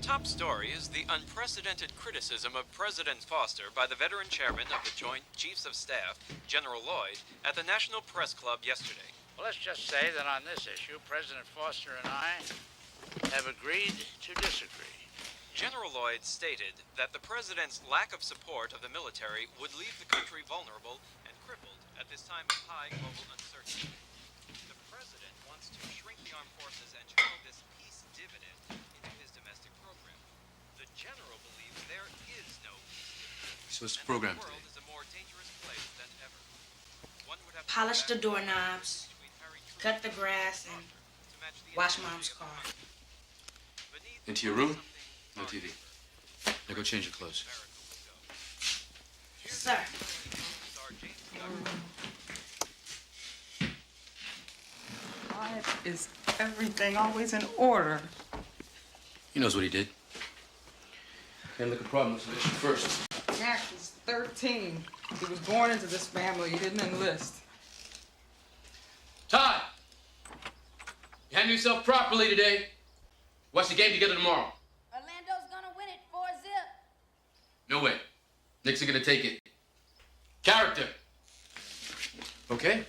top story is the unprecedented criticism of President Foster by the veteran chairman of the Joint Chiefs of Staff, General Lloyd, at the National Press Club yesterday. Well, let's just say that on this issue, President Foster and I have agreed to disagree. General Lloyd stated that the president's lack of support of the military would leave the country vulnerable and crippled at this time of high global uncertainty. The president wants to shrink the armed forces and channel this peace dividend into his domestic program. The general believes there is no peace dividend. So what's the program The world today? is a more dangerous place than ever. One would have Polish the doorknobs, cut the grass, and wash Mom's car. Into your room? No TV. Now go change your clothes. Sir. Why is everything always in order? He knows what he did. Can't look a problem, so shoot first. Jack was 13. He was born into this family. He didn't enlist. Todd! You handle yourself properly today. Watch the game together tomorrow. Orlando's gonna win it 4-0. No way. Knicks are gonna take it. Character. Okay?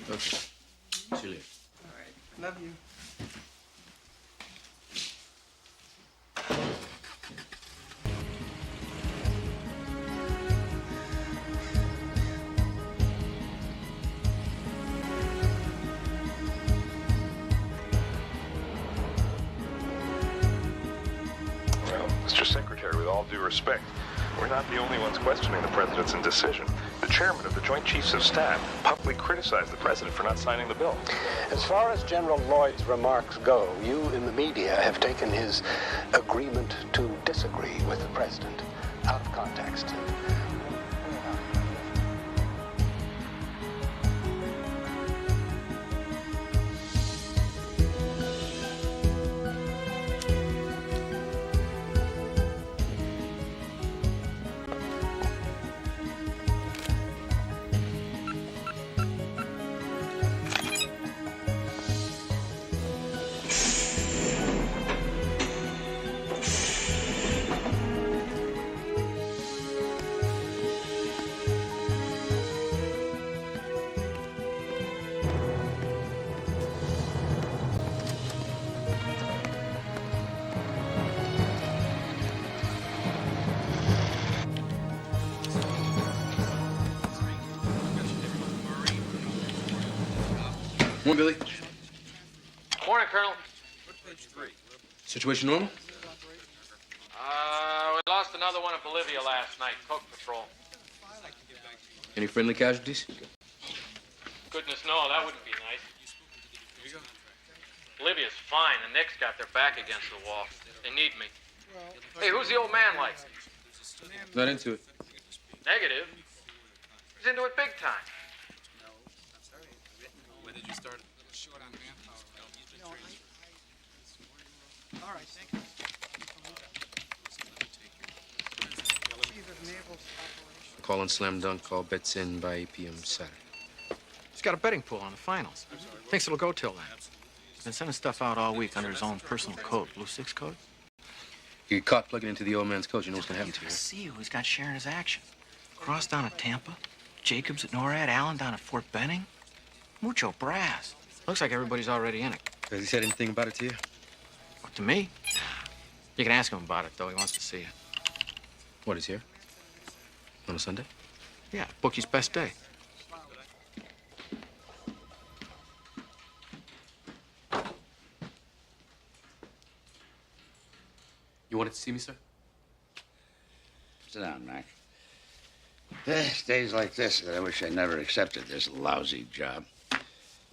Okay. See you later. All right. Love you. Mr. Secretary, with all due respect, we're not the only ones questioning the president's indecision. The chairman of the Joint Chiefs of Staff publicly criticized the president for not signing the bill. As far as General Lloyd's remarks go, you in the media have taken his agreement to disagree with the president out of context. Morning, Billy. Morning, Colonel. Situation normal? We lost another one in Bolivia last night, Coke Patrol. Any friendly casualties? Goodness, no, that wouldn't be nice. Bolivia's fine. The Knicks got their back against the wall. They need me. Hey, who's the old man like? Not into it. Negative. He's into it big time. When did you start? Short on manpower. All right, thank you. Call on Slam Dunk. Call bets in by 8 p.m. Saturday. He's got a betting pool on the finals. Thinks it'll go till then. Been sending stuff out all week under his own personal code. Blue 6 code? You get caught plugging into the old man's coach, you know what's gonna happen to you. See who he's got sharing his action. Cross down at Tampa, Jacobs at NORAD, Allen down at Fort Benning. Mucho brass. Looks like everybody's already in it. Has he said anything about it to you? What, to me? You can ask him about it, though. He wants to see it. What, he's here? On a Sunday? Yeah, bookie's best day. You wanted to see me, sir? Sit down, Mac. Days like this, I wish I never accepted this lousy job.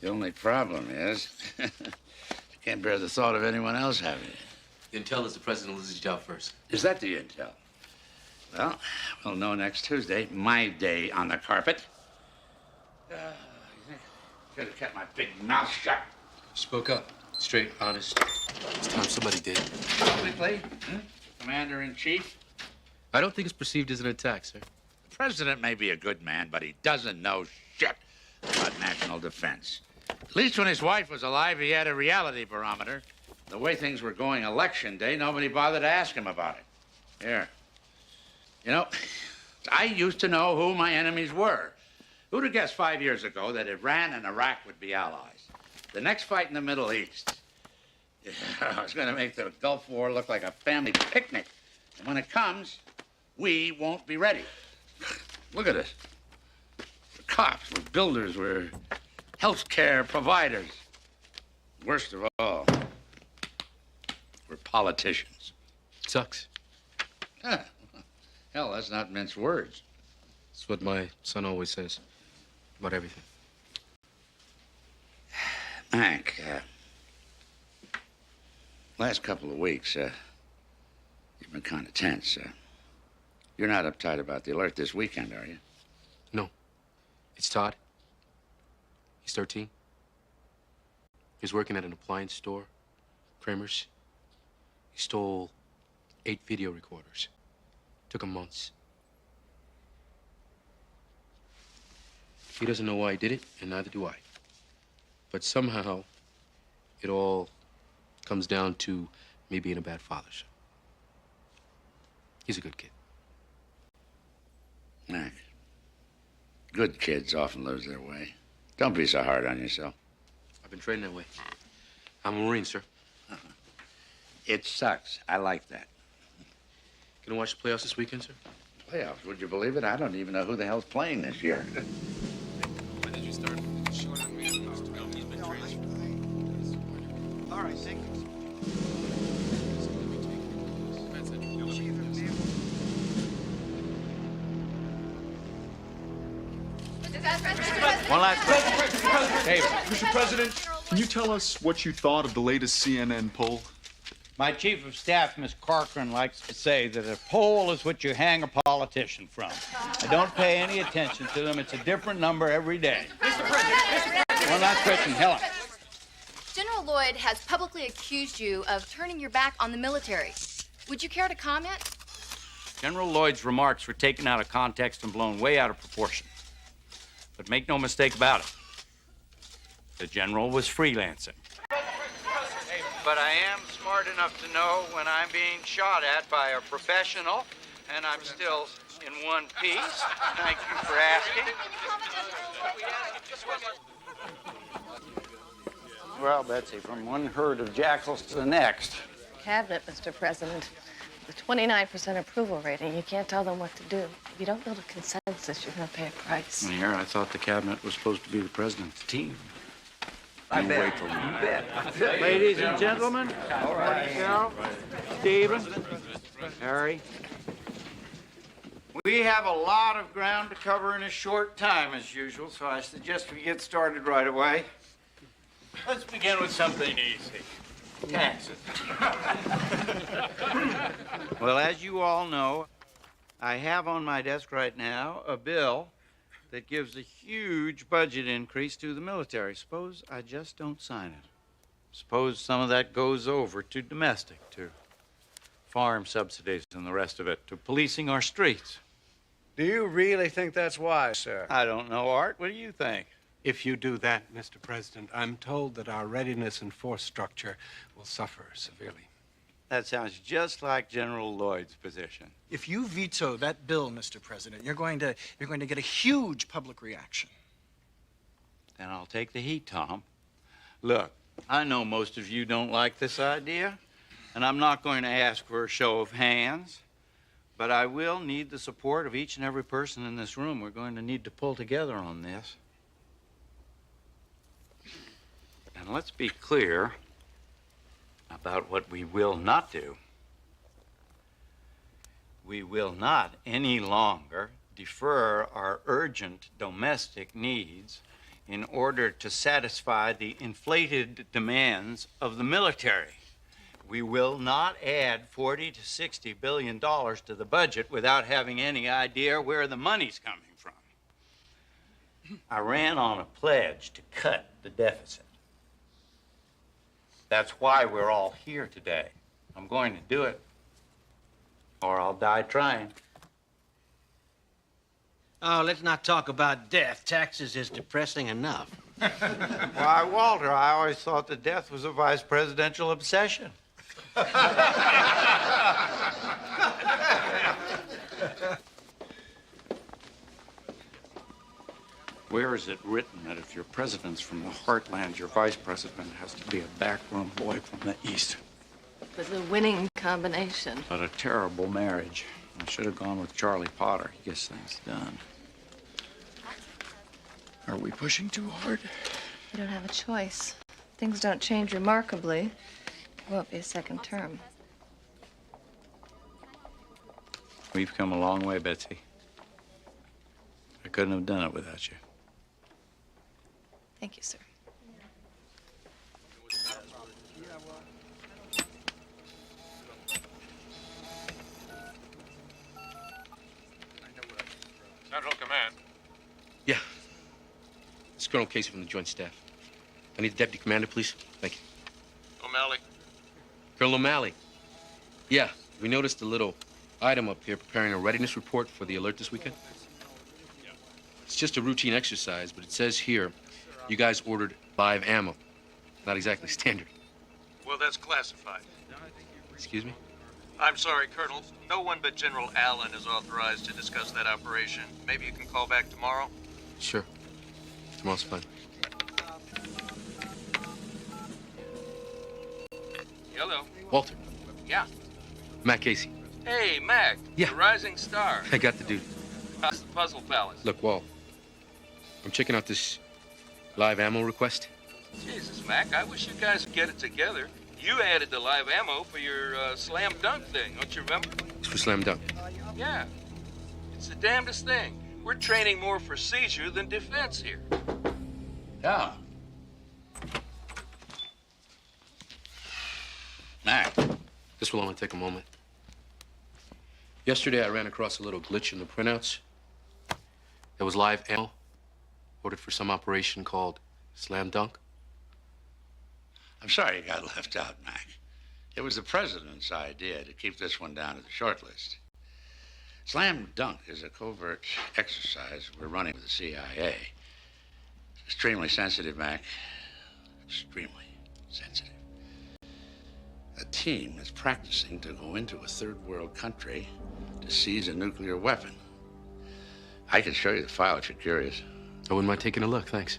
The only problem is, I can't bear the thought of anyone else having it. The intel is the president will lose his job first. Is that the intel? Well, we'll know next Tuesday, my day on the carpet. Could have kept my big mouth shut. Spoke up. Straight, honest. It's time somebody did. Publicly? Commander-in-Chief? I don't think it's perceived as an attack, sir. The president may be a good man, but he doesn't know shit about national defense. At least when his wife was alive, he had a reality barometer. The way things were going election day, nobody bothered to ask him about it. Here. You know, I used to know who my enemies were. Who'd have guessed 5 years ago that Iran and Iraq would be allies? The next fight in the Middle East. I was going to make the Gulf War look like a family picnic. And when it comes, we won't be ready. Look at us. We're cops, we're builders, we're healthcare providers. Worst of all, we're politicians. Sucks. Huh. Hell, that's not mince words. That's what my son always says about everything. Mac, last couple of weeks, you've been kind of tense. You're not uptight about the alert this weekend, are you? No. It's Todd. He's 13. He's working at an appliance store, Kramer's. He stole 8 video recorders. Took him months. He doesn't know why he did it, and neither do I. But somehow, it all comes down to me being a bad father. So. He's a good kid. Mac, good kids often lose their way. Don't be so hard on yourself. I've been trained that way. I'm a Marine, sir. It sucks. I like that. Gonna watch the playoffs this weekend, sir? Playoffs? Would you believe it? I don't even know who the hell's playing this year. When did you start showing on manpower? He's been transferred. All right, thank you. One last question. Mr. President, can you tell us what you thought of the latest CNN poll? My chief of staff, Miss Corcoran, likes to say that a poll is what you hang a politician from. I don't pay any attention to them. It's a different number every day. Mr. President. One last question, Helen. General Lloyd has publicly accused you of turning your back on the military. Would you care to comment? General Lloyd's remarks were taken out of context and blown way out of proportion. But make no mistake about it. The general was freelancing. But I am smart enough to know when I'm being shot at by a professional, and I'm still in one piece. Thank you for asking. Well, Betsy, from one herd of jackals to the next. Cabinet, Mr. President. The 29% approval rating, you can't tell them what to do. If you don't build a consensus, you're going to pay a price. Here, I thought the cabinet was supposed to be the president's team. I bet. Wait till You bet. Ladies and gentlemen, All right. Cheryl, Stephen, Harry, we have a lot of ground to cover in a short time, as usual, so I suggest we get started right away. Let's begin with something easy. Taxes. Well, as you all know, I have on my desk right now a bill that gives a huge budget increase to the military. Suppose I just don't sign it. Suppose some of that goes over to domestic, to farm subsidies and the rest of it, to policing our streets. Do you really think that's wise, sir? I don't know, Art. What do you think? If you do that, Mr. President, I'm told that our readiness and force structure will suffer severely. That sounds just like General Lloyd's position. If you veto that bill, Mr. President, you're going to get a huge public reaction. Then I'll take the heat, Tom. Look, I know most of you don't like this idea, and I'm not going to ask for a show of hands, but I will need the support of each and every person in this room. We're going to need to pull together on this. And let's be clear about what we will not do. We will not any longer defer our urgent domestic needs in order to satisfy the inflated demands of the military. We will not add $40 to $60 billion to the budget without having any idea where the money's coming from. I ran on a pledge to cut the deficit. That's why we're all here today. I'm going to do it, or I'll die trying. Oh, let's not talk about death. Taxes is depressing enough. Why, Walter, I always thought that death was a vice presidential obsession. Where is it written that if your president's from the heartland, your vice president has to be a backroom boy from the east? It was a winning combination. But a terrible marriage. I should have gone with Charlie Potter. He gets things done. Are we pushing too hard? You don't have a choice. Things don't change remarkably. It won't be a second term. We've come a long way, Betsy. I couldn't have done it without you. Thank you, sir. Central Command. Yeah. This is Colonel Casey from the Joint Staff. I need the Deputy Commander, please. Thank you. O'Malley. Colonel O'Malley. Yeah, we noticed a little item up here preparing a readiness report for the alert this weekend. It's just a routine exercise, but it says here you guys ordered live ammo. Not exactly standard. Well, that's classified. Excuse me? I'm sorry, Colonel. No one but General Allen is authorized to discuss that operation. Maybe you can call back tomorrow? Sure. Tomorrow's fine. Hello. Walter. Yeah. Matt Casey. Hey, Mac. Yeah. The rising star. I got the dude. How's the Puzzle Palace? Look, Walt. I'm checking out this live ammo request. Jesus, Mac, I wish you guys would get it together. You added the live ammo for your slam dunk thing, don't you remember? It's for slam dunk. Yeah. It's the damnedest thing. We're training more for seizure than defense here. Yeah. Mac. This will only take a moment. Yesterday, I ran across a little glitch in the printouts. There was live ammo ordered for some operation called Slam Dunk. I'm sorry you got left out, Mac. It was the president's idea to keep this one down to the short list. Slam Dunk is a covert exercise we're running with the CIA. Extremely sensitive, Mac. Extremely sensitive. A team is practicing to go into a third world country to seize a nuclear weapon. I can show you the file if you're curious. I wouldn't mind taking a look, thanks.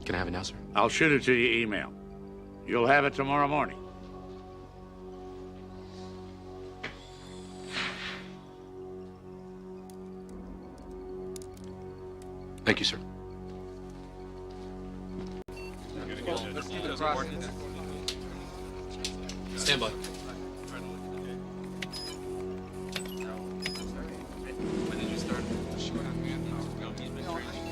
Can I have it now, sir? I'll shoot it to your email. You'll have it tomorrow morning. Thank you, sir. Stand by. When did you start? Sure, man. No, he's been training.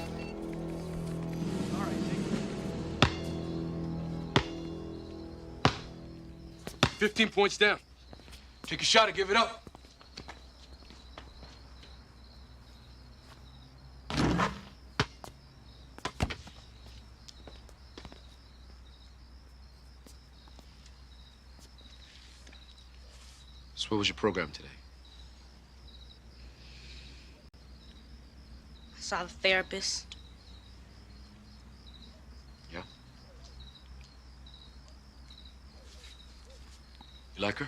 15 points down. Take a shot and give it up. So what was your program today? I saw the therapist. Yeah? You like her?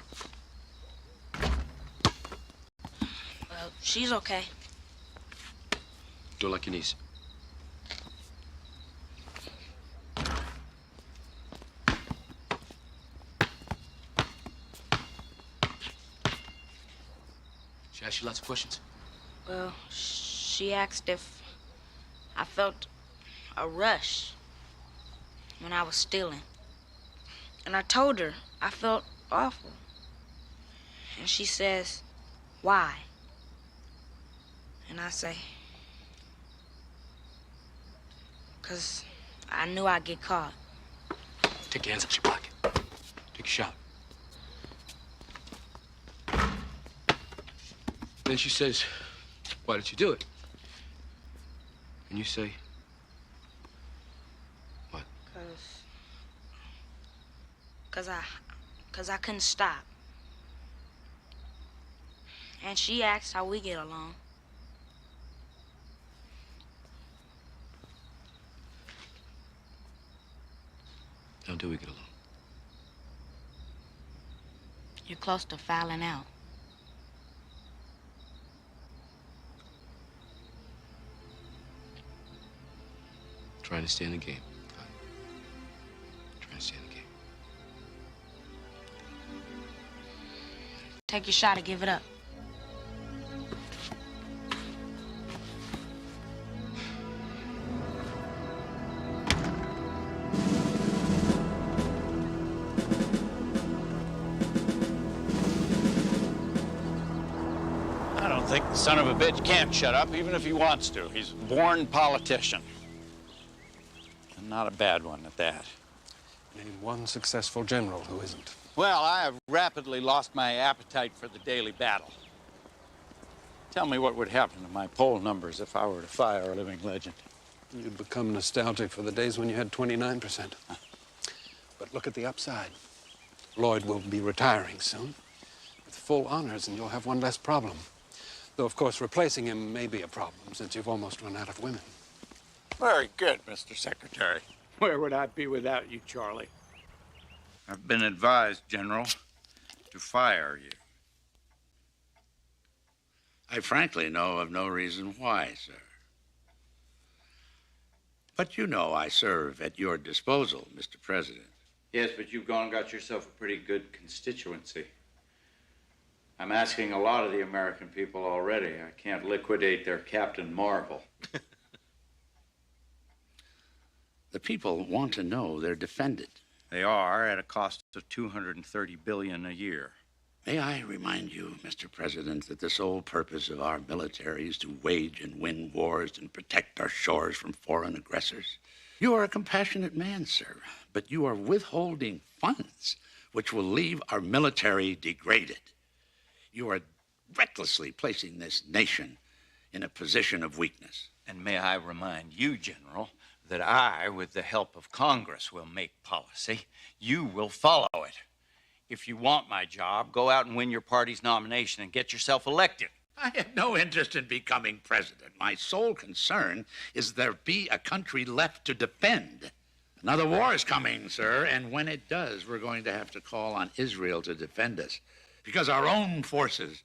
Well, she's okay. Don't like your niece. She asked you lots of questions? Well, she asked if I felt a rush when I was stealing. And I told her I felt awful. And she says, why? And I say, 'cause I knew I'd get caught. Take your hands out your pocket. Take a shot. Then she says, why did you do it? And you say, what? 'Cause I couldn't stop. And she asks how we get along. How do we get along? You're close to fouling out. Trying to stay in the game. Trying to stay in the game. Take your shot or give it up. I don't think the son of a bitch can't shut up, even if he wants to. He's a born politician. And not a bad one at that. Name one successful general who isn't. Well, I have rapidly lost my appetite for the daily battle. Tell me what would happen to my poll numbers if I were to fire a living legend. You'd become nostalgic for the days when you had 29%. But look at the upside. Lloyd will be retiring soon with full honors, and you'll have one less problem. Though, of course, replacing him may be a problem, since you've almost run out of women. Very good, Mr. Secretary. Where would I be without you, Charlie? I've been advised, General, to fire you. I frankly know of no reason why, sir. But you know I serve at your disposal, Mr. President. Yes, but you've gone and got yourself a pretty good constituency. I'm asking a lot of the American people already. I can't liquidate their Captain Marvel. The people want to know they're defended. They are at a cost of $230 billion a year. May I remind you, Mr. President, that the sole purpose of our military is to wage and win wars and protect our shores from foreign aggressors? You are a compassionate man, sir, but you are withholding funds which will leave our military degraded. You are recklessly placing this nation in a position of weakness. And may I remind you, General, that I, with the help of Congress, will make policy. You will follow it. If you want my job, go out and win your party's nomination and get yourself elected. I have no interest in becoming president. My sole concern is there be a country left to defend. Another war is coming, sir, and when it does, we're going to have to call on Israel to defend us, because our own forces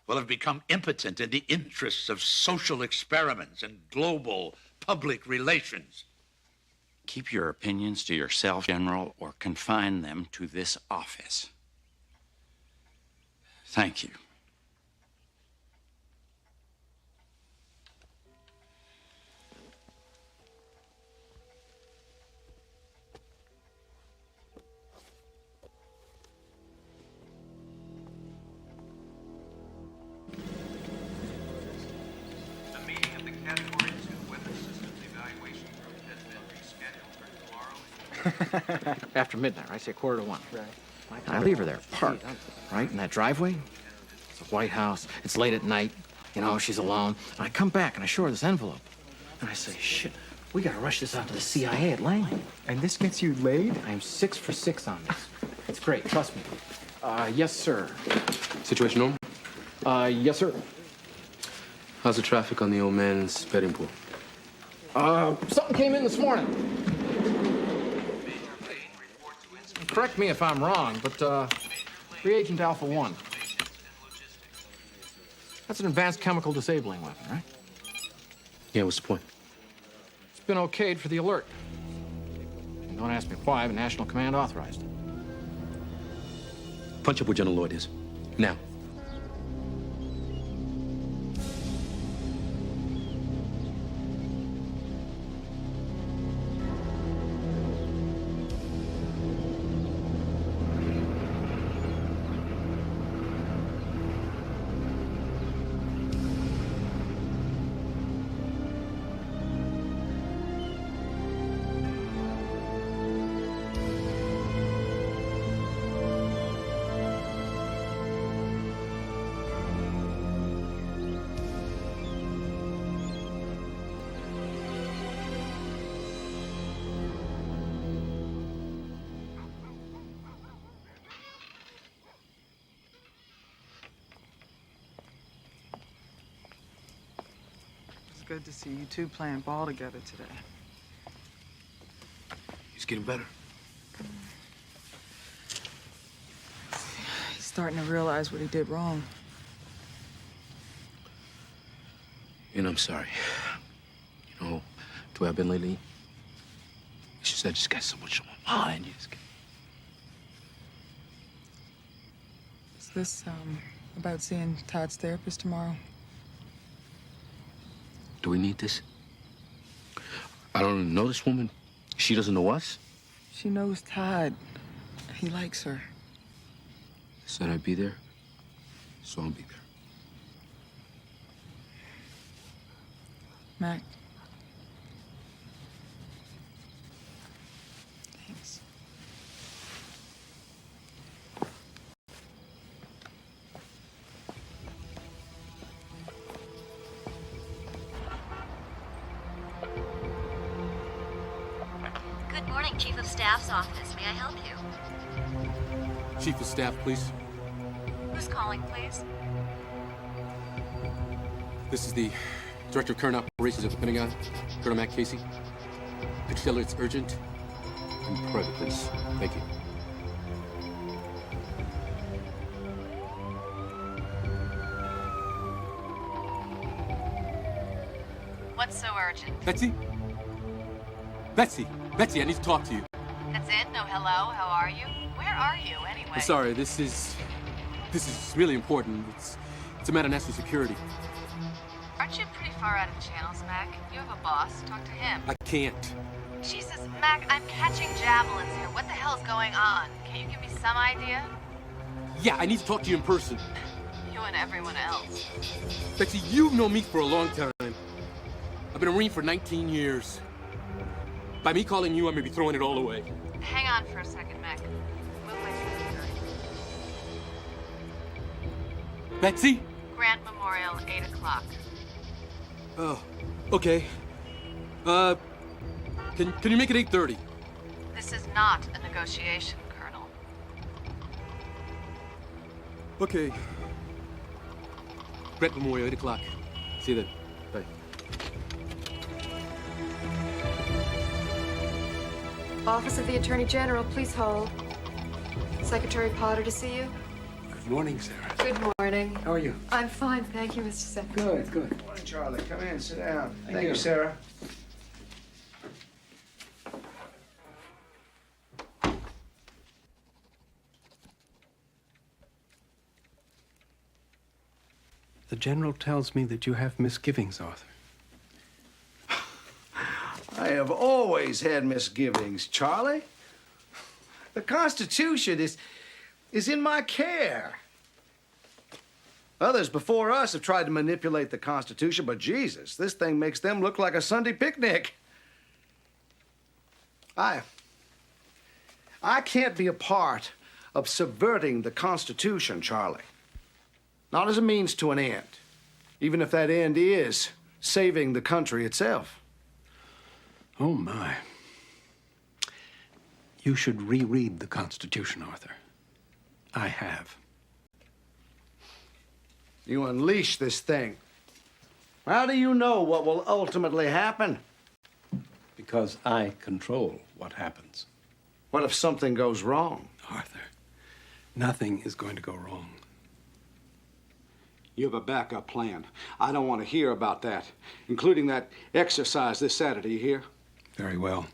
will have become impotent in the interests of social experiments and global public relations. Keep your opinions to yourself, General, or confine them to this office. Thank you. After midnight, right? Say 1:45. Right. And I leave her there, parked, right, in that driveway. It's a White House. It's late at night. You know, she's alone. And I come back and I show her this envelope. And I say, shit, we gotta rush this out to the CIA at Langley. And this gets you laid? I'm 6 for 6 on this. It's great, trust me. Yes, sir. Situation normal? Yes, sir. How's the traffic on the old man's betting pool? Something came in this morning. Correct me if I'm wrong, but reagent Alpha 1. That's an advanced chemical disabling weapon, right? Yeah, what's the point? It's been okayed for the alert. And don't ask me why, but National Command authorized it. Punch up where General Lloyd is. Now. good to see you two playing ball together today. He's getting better. He's starting to realize what he did wrong. And I'm sorry. You know, the way I've been lately, it's just I just got so much on my mind. Is this, about seeing Todd's therapist tomorrow? Do we need this? I don't even know this woman. She doesn't know us? She knows Todd. He likes her. I said I'd be there, so I'll be there. Mac. Thanks. Good morning, Chief of Staff's office. May I help you? Chief of Staff, please. Who's calling, please? This is the Director of Current Operations at the Pentagon, Colonel Matt Casey. Could you tell her it's urgent and private, please? Thank you. What's so urgent? Betsy? Betsy, I need to talk to you. That's it? No hello? How are you? Where are you, anyway? I'm sorry, this is really important. It's a matter of national security. Aren't you pretty far out of channels, Mac? You have a boss. Talk to him. I can't. Jesus, Mac, I'm catching javelins here. What the hell's going on? Can you give me some idea? Yeah, I need to talk to you in person. You and everyone else. Betsy, you've known me for a long time. I've been a Marine for 19 years. By me calling you, I may be throwing it all away. Hang on for a second, Mac. Move my secretary. Betsy? Grant Memorial, 8 o'clock. Oh, okay. Can you make it 8:30? This is not a negotiation, Colonel. Okay. Grant Memorial, 8 o'clock. See you then. Bye. Office of the Attorney General, please hold. Secretary Potter to see you. Good morning, Sarah. Good morning. How are you? I'm fine, thank you, Mr. Secretary. Good. Morning, Charlie. Come in, sit down. Thank you, Sarah. The General tells me that you have misgivings, Arthur. I have always had misgivings, Charlie. The Constitution is in my care. Others before us have tried to manipulate the Constitution, but Jesus, this thing makes them look like a Sunday picnic. I can't be a part of subverting the Constitution, Charlie. Not as a means to an end, even if that end is saving the country itself. Oh, my. You should reread the Constitution, Arthur. I have. You unleash this thing. How do you know what will ultimately happen? Because I control what happens. What if something goes wrong? Arthur, nothing is going to go wrong. You have a backup plan. I don't want to hear about that, including that exercise this Saturday, you hear? Very well.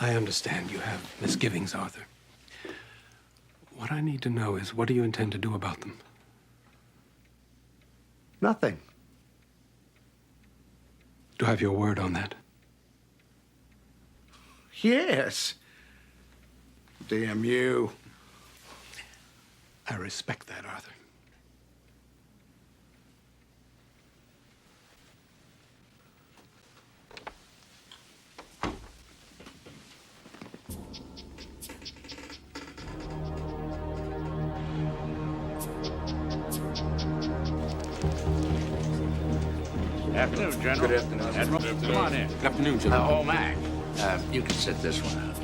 I understand you have misgivings, Arthur. What I need to know is, what do you intend to do about them? Nothing. Do I have your word on that? Yes. Damn you. I respect that, Arthur. Afternoon, General. Good afternoon. Admiral, come on in. Good afternoon, General. Oh, Mac, you can sit this one out.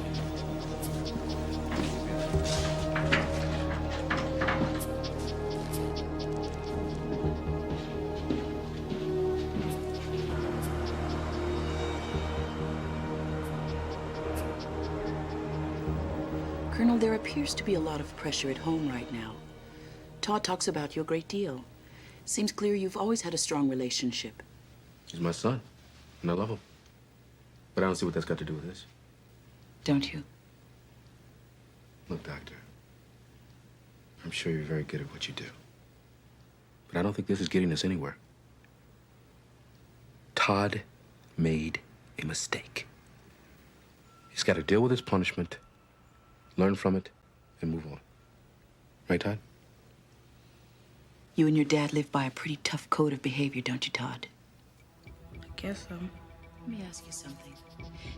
there appears to be a lot of pressure at home right now. Todd talks about you a great deal. Seems clear you've always had a strong relationship. He's my son, and I love him. But I don't see what that's got to do with this. Don't you? Look, Doctor, I'm sure you're very good at what you do. But I don't think this is getting us anywhere. Todd made a mistake. He's got to deal with his punishment, learn from it, and move on. Right, Todd? You and your dad live by a pretty tough code of behavior, don't you, Todd? I guess so. Let me ask you something.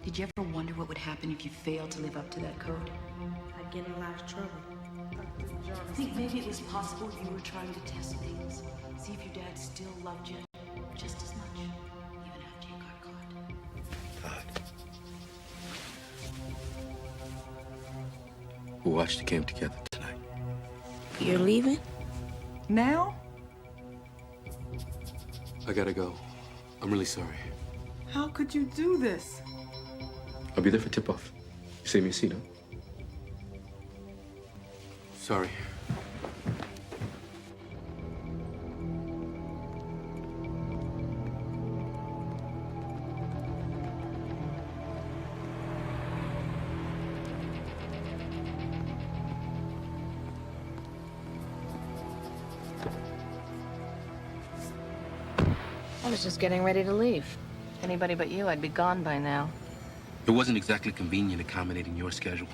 Did you ever wonder what would happen if you failed to live up to that code? I'd get in a lot of trouble. I think maybe it was possible you were trying to test things. See if your dad still loved you just as much, even after you got caught. Todd. We'll watch the game together tonight. You're leaving? Now? I gotta go. I'm really sorry. How could you do this? I'll be there for tip-off. You save me a seat, huh? Sorry. I was just getting ready to leave. Anybody but you, I'd be gone by now. It wasn't exactly convenient accommodating your schedule.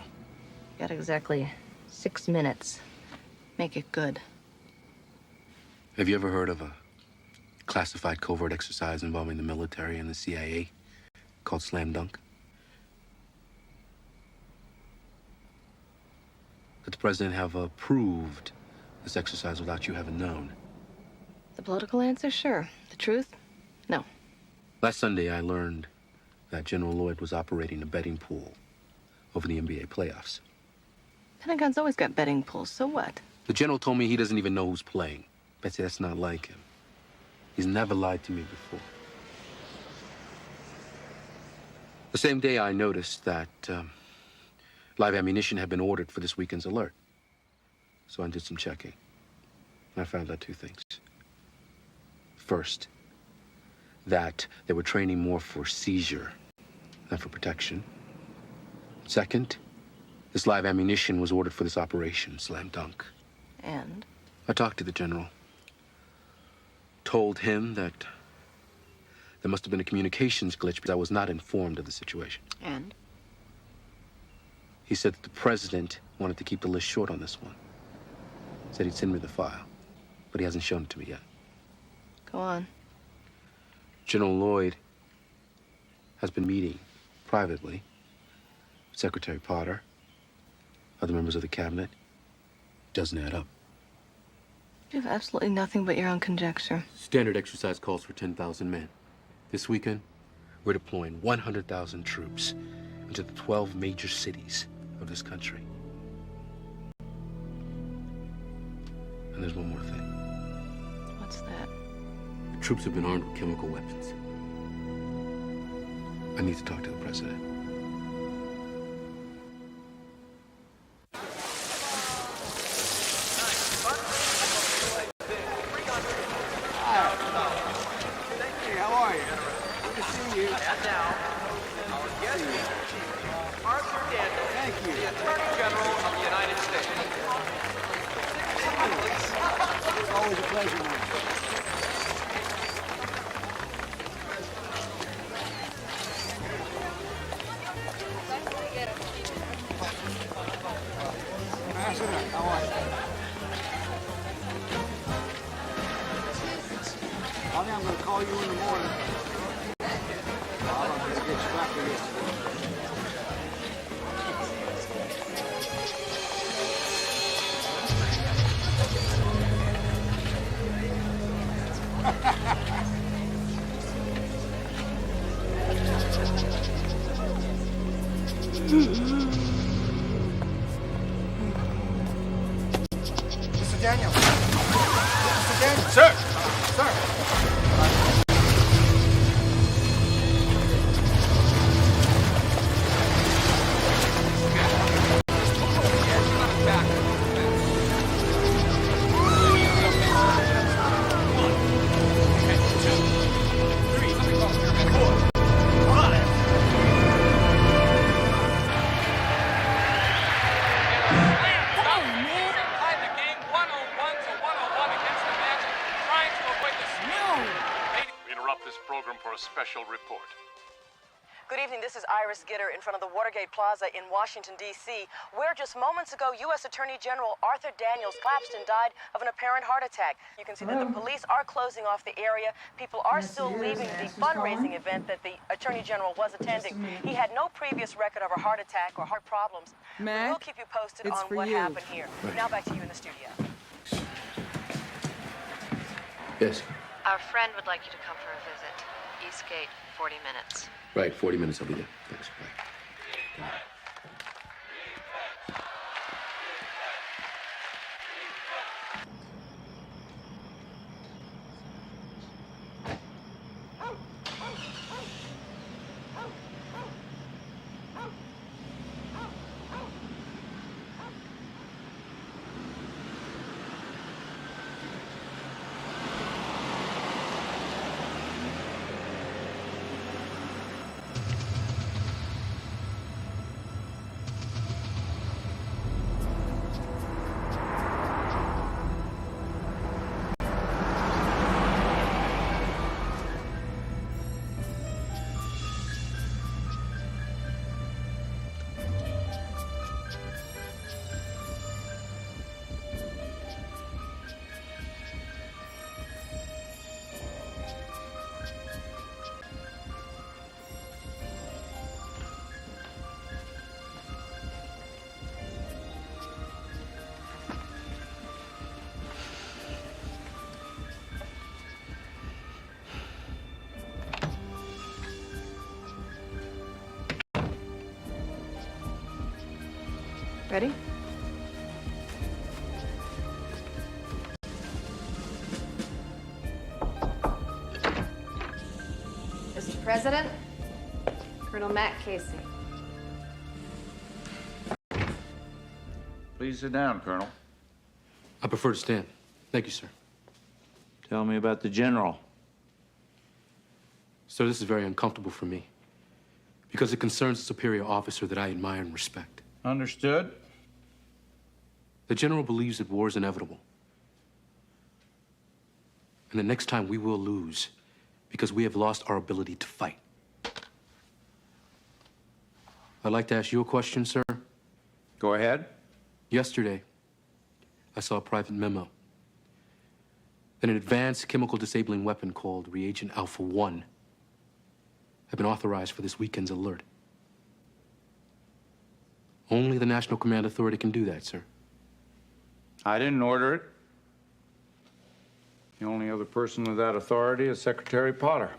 Got exactly 6 minutes. Make it good. Have you ever heard of a classified covert exercise involving the military and the CIA called Slam Dunk? Could the president have approved this exercise without you having known? The political answer, sure. The truth, no. Last Sunday, I learned that General Lloyd was operating a betting pool over the NBA playoffs. Pentagon's always got betting pools, so what? The general told me he doesn't even know who's playing. Betsy, that's not like him. He's never lied to me before. The same day, I noticed that live ammunition had been ordered for this weekend's alert. So I did some checking. And I found out 2 things. First, that they were training more for seizure than for protection. Second, this live ammunition was ordered for this operation, Slam Dunk. And? I talked to the general. Told him that there must have been a communications glitch because I was not informed of the situation. And? He said that the president wanted to keep the list short on this one. Said he'd send me the file, but he hasn't shown it to me yet. Go on. General Lloyd has been meeting privately with Secretary Potter, other members of the cabinet. Doesn't add up. You have absolutely nothing but your own conjecture. Standard exercise calls for 10,000 men. This weekend, we're deploying 100,000 troops into the 12 major cities of this country. And there's one more thing. What's that? The troops have been armed with chemical weapons. I need to talk to the president. Hey, how are you? Good to see you. And now, our guest Arthur Daniels, Thank you. the Attorney General of the United States. It's always a pleasure, man. Ambassador, how are you? I'm going to call you in the morning. I'm going to get strapped to this. Mr. Daniels. Mr. Daniels. Sir! Sir. for a special report. Good evening. This is Iris Gitter in front of the Watergate Plaza in Washington, D.C., where just moments ago, U.S. Attorney General Arthur Daniels collapsed and died of an apparent heart attack. You can see that the police are closing off the area. People are still leaving the fundraising event that the Attorney General was attending. He had no previous record of a heart attack or heart problems. Mac, we'll keep you posted on what you. happened here. Right. Now back to you in the studio. Yes. Our friend would like you to come for a visit. Eastgate, 40 minutes. Right, 40 minutes, I'll be there. Thanks. Bye. Ready? Mr. President, Colonel Matt Casey. Please sit down, Colonel. I prefer to stand. Thank you, sir. Tell me about the general. Sir, this is very uncomfortable for me because it concerns a superior officer that I admire and respect. Understood. The general believes that war is inevitable. And the next time we will lose because we have lost our ability to fight. I'd like to ask you a question, sir. Go ahead. Yesterday, I saw a private memo that an advanced chemical disabling weapon called Reagent Alpha 1 had been authorized for this weekend's alert. Only the National Command Authority can do that, sir. I didn't order it. The only other person with that authority is Secretary Potter.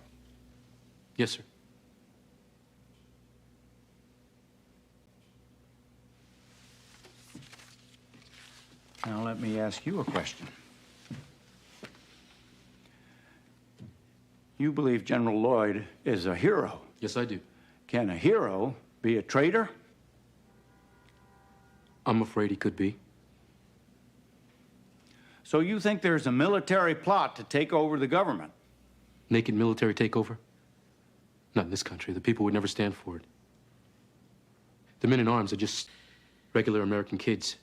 Yes, sir. Now let me ask you a question. You believe General Lloyd is a hero? Yes, I do. Can a hero be a traitor? I'm afraid he could be. So you think there's a military plot to take over the government? Naked military takeover? Not in this country. The people would never stand for it. The men in arms are just regular American kids.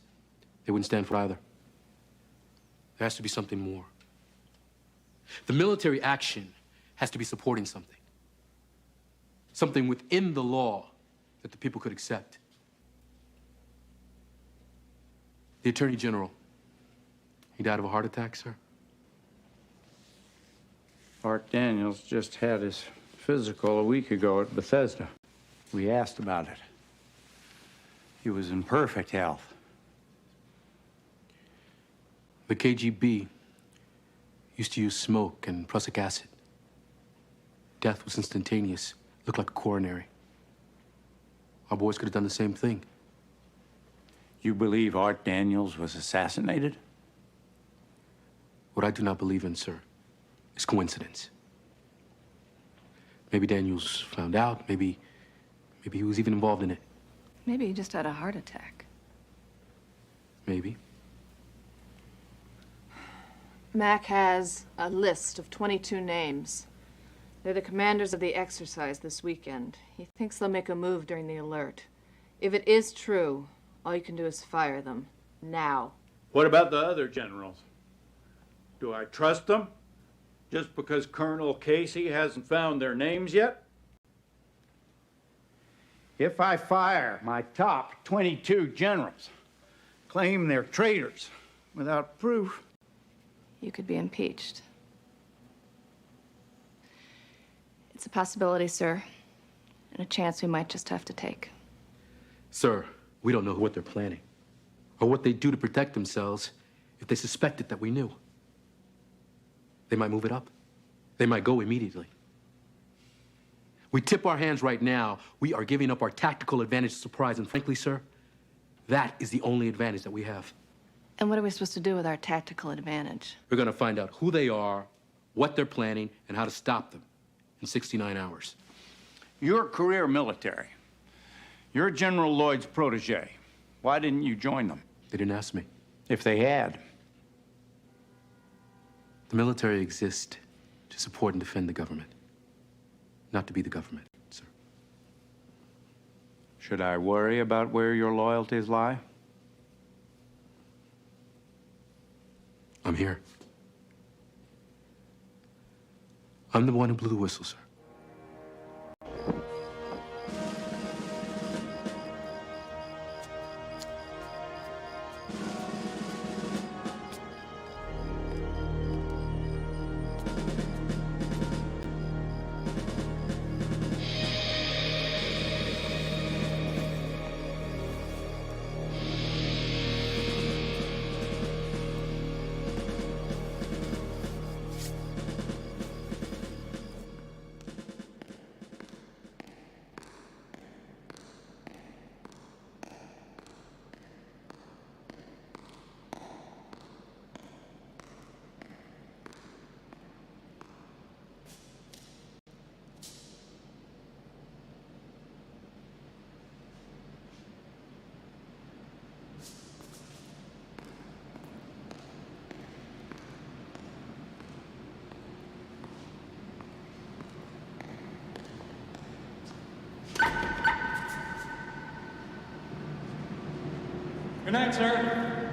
They wouldn't stand for either. There has to be something more. The military action has to be supporting something. Something within the law that the people could accept. The Attorney General, he died of a heart attack, sir? Art Daniels just had his physical a week ago at Bethesda. We asked about it. He was in perfect health. The KGB used to use smoke and prussic acid. Death was instantaneous, looked like a coronary. Our boys could have done the same thing. You believe Art Daniels was assassinated? What I do not believe in, sir, is coincidence. Maybe Daniels found out, maybe he was even involved in it. Maybe he just had a heart attack. Maybe. Mac has a list of 22 names. They're the commanders of the exercise this weekend. He thinks they'll make a move during the alert. If it is true, all you can do is fire them. Now. What about the other generals? Do I trust them? Just because Colonel Casey hasn't found their names yet? If I fire my top 22 generals, claim they're traitors without proof, You could be impeached. It's a possibility, sir, and a chance we might just have to take. Sir, we don't know what they're planning or what they'd do to protect themselves if they suspected that we knew. They might move it up. They might go immediately. We tip our hands right now, we are giving up our tactical advantage of surprise, and frankly, sir, that is the only advantage that we have. And what are we supposed to do with our tactical advantage? We're gonna find out who they are, what they're planning, and how to stop them in 69 hours. you're career military. You're General Lloyd's protege. Why didn't you join them? They didn't ask me. If they had. The military exists to support and defend the government, not to be the government, sir. Should I worry about where your loyalties lie? I'm here. I'm the one who blew the whistle, sir. Good night, sir.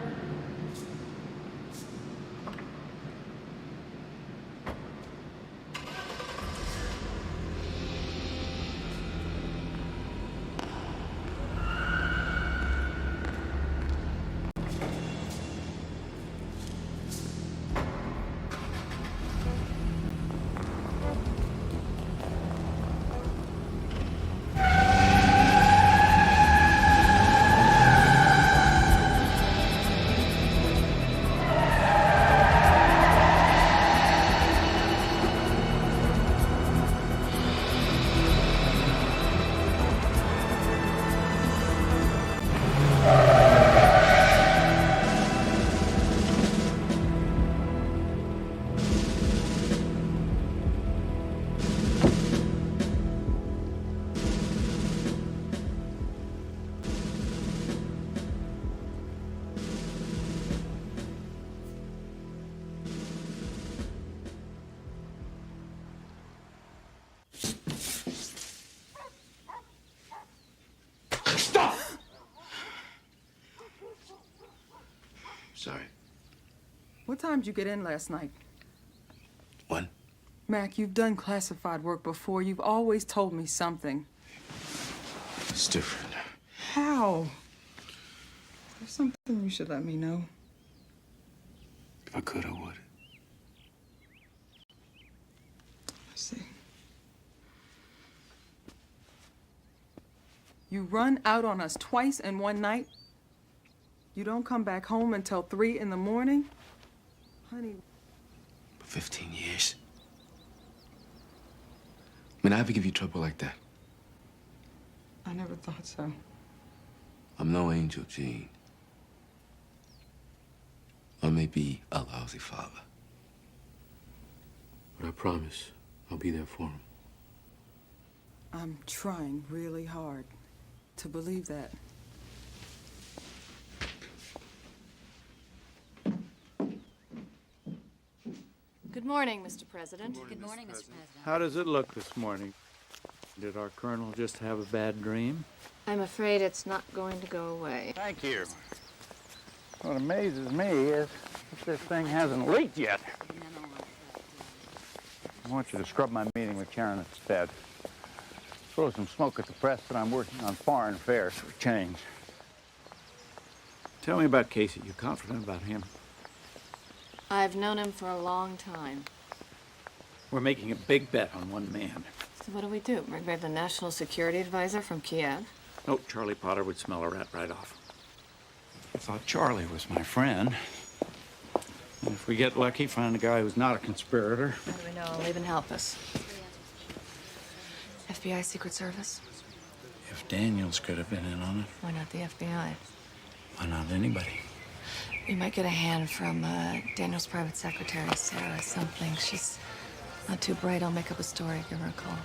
Sorry. What time did you get in last night? When? Mac, you've done classified work before. You've always told me something. It's different. How? There's something you should let me know. If I could, I would. I see. You run out on us twice in one night. You don't come back home until 3 in the morning? Honey. For 15 years. I mean, I ever give you trouble like that? I never thought so. I'm no angel, Gene. I may be a lousy father. But I promise I'll be there for him. I'm trying really hard to believe that. Good morning, Mr. President. Good morning, Mr. President. How does it look this morning? Did our colonel just have a bad dream? I'm afraid it's not going to go away. Thank you. What amazes me is that this thing hasn't leaked yet. I want you to scrub my meeting with Karen instead. Throw some smoke at the press that I'm working on foreign affairs for a change. Tell me about Casey. You confident about him? I've known him for a long time. We're making a big bet on one man. So what do? Bring back the National Security Advisor from Kiev? Nope, Charlie Potter would smell a rat right off. I thought Charlie was my friend. And if we get lucky, find a guy who's not a conspirator. How do we know? He'll even help us. FBI Secret Service? If Daniels could have been in on it, Why not the FBI? why not anybody? You might get a hand from Daniel's private secretary, Sarah something. She's not too bright. I'll make up a story, give her a call.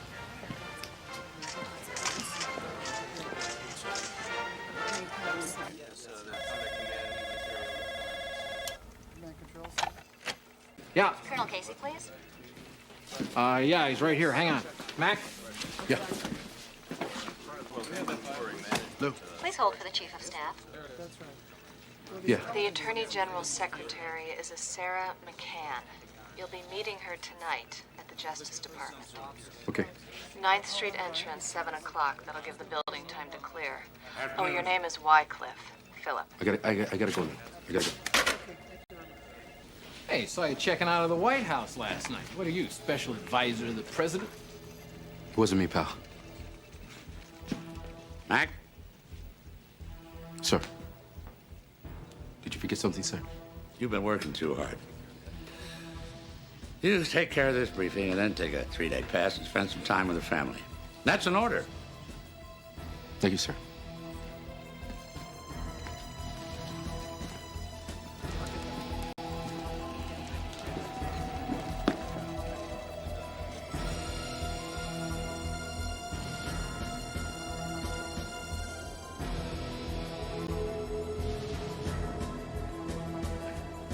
Yeah. Colonel Casey, please. Yeah, he's right here. Hang on. Mac? Yeah. Lou? Please hold for the Chief of Staff. Yeah. The Attorney General's secretary is a Sarah McCann. You'll be meeting her tonight at the Justice Department. Okay. 9th Street entrance, 7 o'clock. That'll give the building time to clear. Oh, your name is Wycliffe. Philip. I gotta go now. I gotta go. Hey, saw you checking out of the White House last night. What are you, special advisor to the president? It wasn't me, pal. Mac? Sir. Did you forget something, sir? You've been working too hard. You just take care of this briefing and then take a 3-day pass and spend some time with the family. That's an order. Thank you, sir.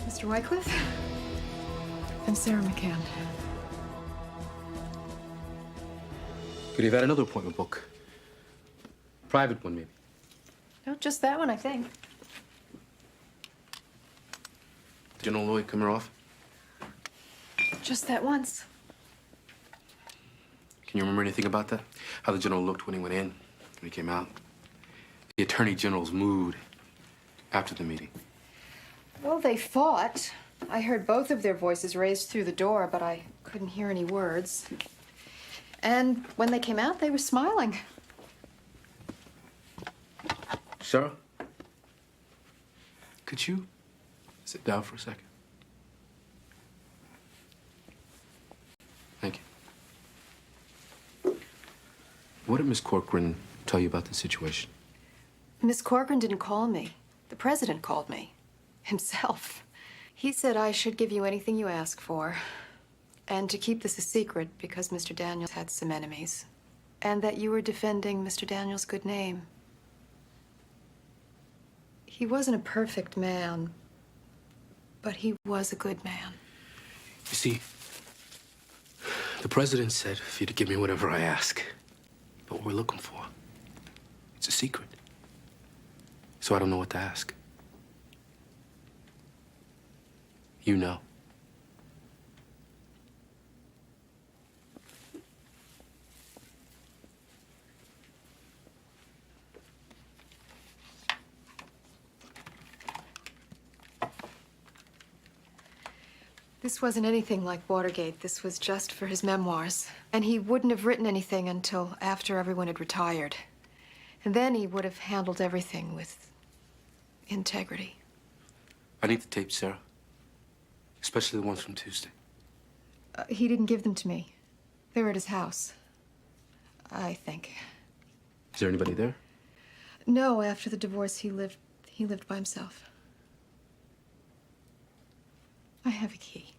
Mr. Wycliffe? And Sarah McCann. Could you have had another appointment book? Private one, maybe. No, just that one, I think. General Lloyd come her off? Just that once. Can you remember anything about that? How the general looked when he went in, when he came out? The Attorney General's mood after the meeting. Well, they fought. I heard both of their voices raised through the door, but I couldn't hear any words. And when they came out, they were smiling. Sarah? Could you sit down for a second? Thank you. What did Miss Corcoran tell you about the situation? Miss Corcoran didn't call me. The president called me. Himself. He said I should give you anything you ask for, and to keep this a secret because Mr. Daniels had some enemies, and that you were defending Mr. Daniels' good name. He wasn't a perfect man, but he was a good man. You see, the president said for you to give me whatever I ask. But what we're looking for, it's a secret. So I don't know what to ask. You know. This wasn't anything like Watergate. This was just for his memoirs. And he wouldn't have written anything until after everyone had retired. And then he would have handled everything with integrity. I need the tapes, Sarah. Especially the ones from Tuesday. He didn't give them to me. They were at his house, I think. Is there anybody there? No, after the divorce, he lived by himself. I have a key.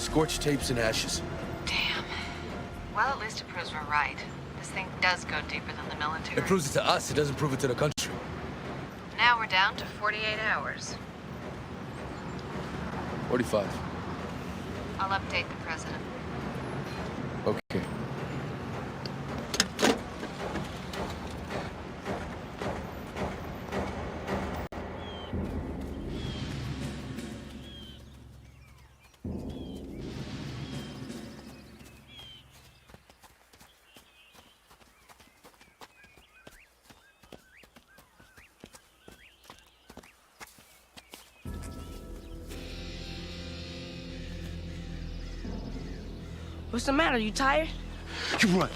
Scorched tapes and ashes. Damn. Well, at least it proves we're right. This thing does go deeper than the military. It proves it to us. It doesn't prove it to the country. Now we're down to 48 hours. 45. I'll update the president. Okay. What's the matter? You tired? You run.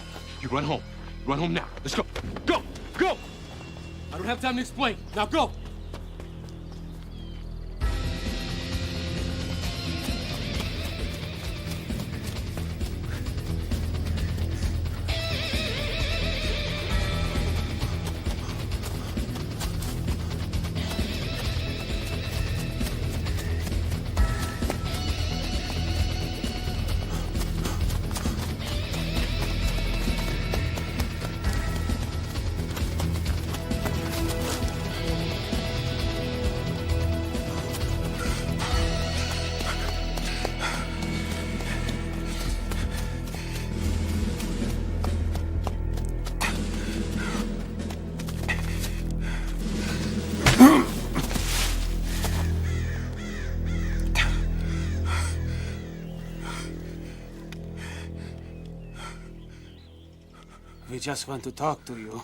You run home. Run home now. Let's go. Go! Go! I don't have time to explain. Now go! We just want to talk to you.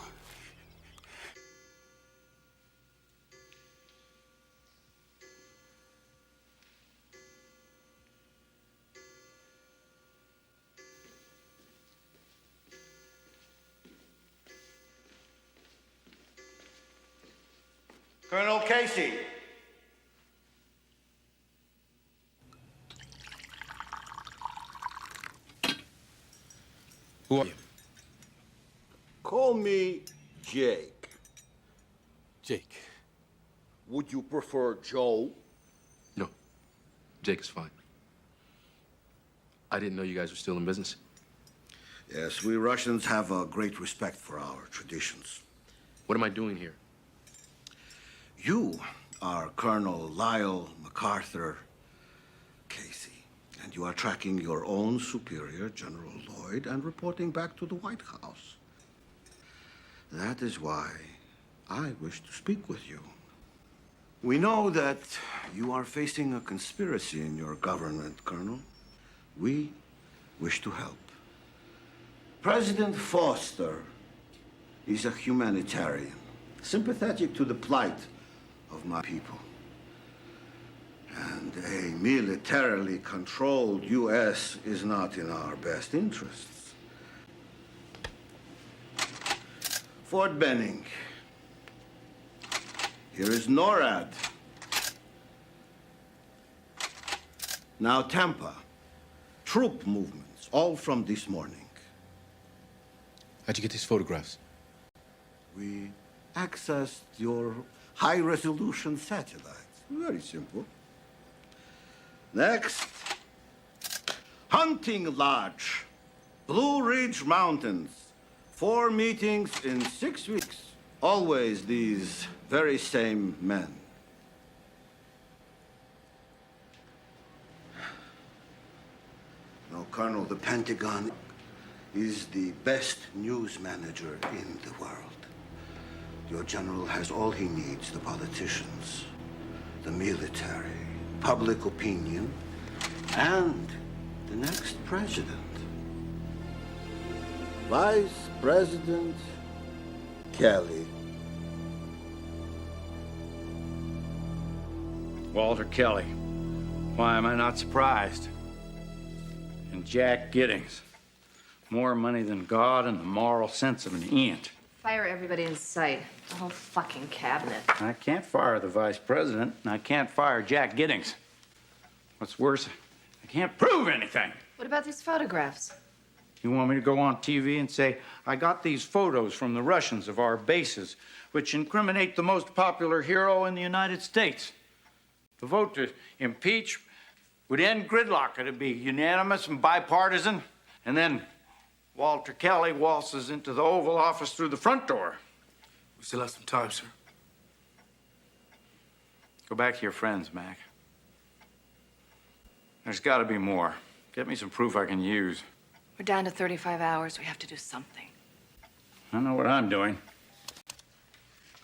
Colonel Casey. Who are you? Call me Jake. Jake. Would you prefer Joe? No. Jake is fine. I didn't know you guys were still in business. Yes, we Russians have a great respect for our traditions. What am I doing here? You are Colonel Lyle MacArthur Casey, and you are tracking your own superior, General Lloyd, and reporting back to the White House. That is why I wish to speak with you. We know that you are facing a conspiracy in your government, Colonel. We wish to help. President Foster is a humanitarian, sympathetic to the plight of my people. And a militarily controlled U.S. is not in our best interests. Fort Benning. Here is NORAD. Now Tampa. Troop movements, all from this morning. How'd you get these photographs? We accessed your high-resolution satellites. Very simple. Next, Hunting Lodge, Blue Ridge Mountains. 4 meetings in 6 weeks. Always these very same men. No, Colonel, the Pentagon is the best news manager in the world. Your general has all he needs: the politicians, the military, public opinion, and the next president. Vice President Kelly. Walter Kelly. Why am I not surprised? And Jack Giddings. More money than God and the moral sense of an ant. Fire everybody in sight. The whole fucking cabinet. I can't fire the vice president, and I can't fire Jack Giddings. What's worse, I can't prove anything. What about these photographs? You want me to go on TV and say, I got these photos from the Russians of our bases, which incriminate the most popular hero in the United States? The vote to impeach We'd end gridlock. It'd be unanimous and bipartisan. And then Walter Kelly waltzes into the Oval Office through the front door. We still have some time, sir. Go back to your friends, Mac. There's got to be more. Get me some proof I can use. We're down to 35 hours. We have to do something. I know what I'm doing.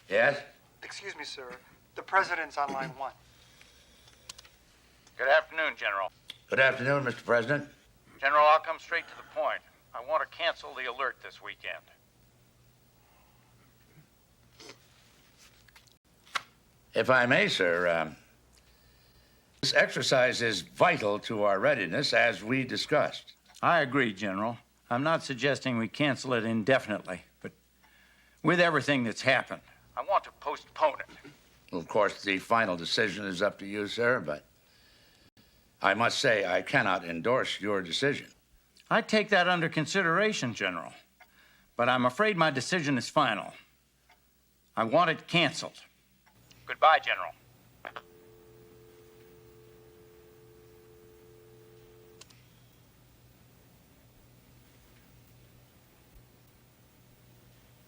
Yes? Excuse me, sir. The president's on line 1. Good afternoon, General. Good afternoon, Mr. President. General, I'll come straight to the point. I want to cancel the alert this weekend. If I may, sir, this exercise is vital to our readiness, as we discussed. I agree, General. I'm not suggesting we cancel it indefinitely, but with everything that's happened, I want to postpone it. Well, of course, the final decision is up to you, sir, but I must say I cannot endorse your decision. I take that under consideration, General, but I'm afraid my decision is final. I want it canceled. Goodbye, General.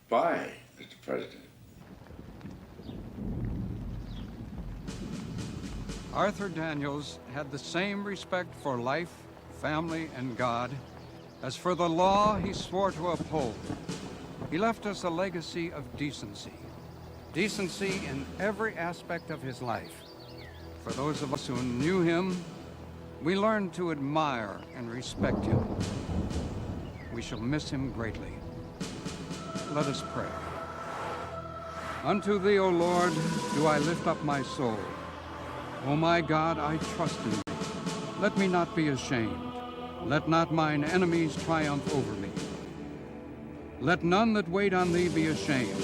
Bye, Mr. President. Arthur Daniels had the same respect for life, family, and God as for the law he swore to uphold. He left us a legacy of decency. Decency in every aspect of his life. For those of us who knew him, we learned to admire and respect him. We shall miss him greatly. Let us pray. Unto thee, O Lord, do I lift up my soul. O my God, I trust in thee. Let me not be ashamed. Let not mine enemies triumph over me. Let none that wait on thee be ashamed.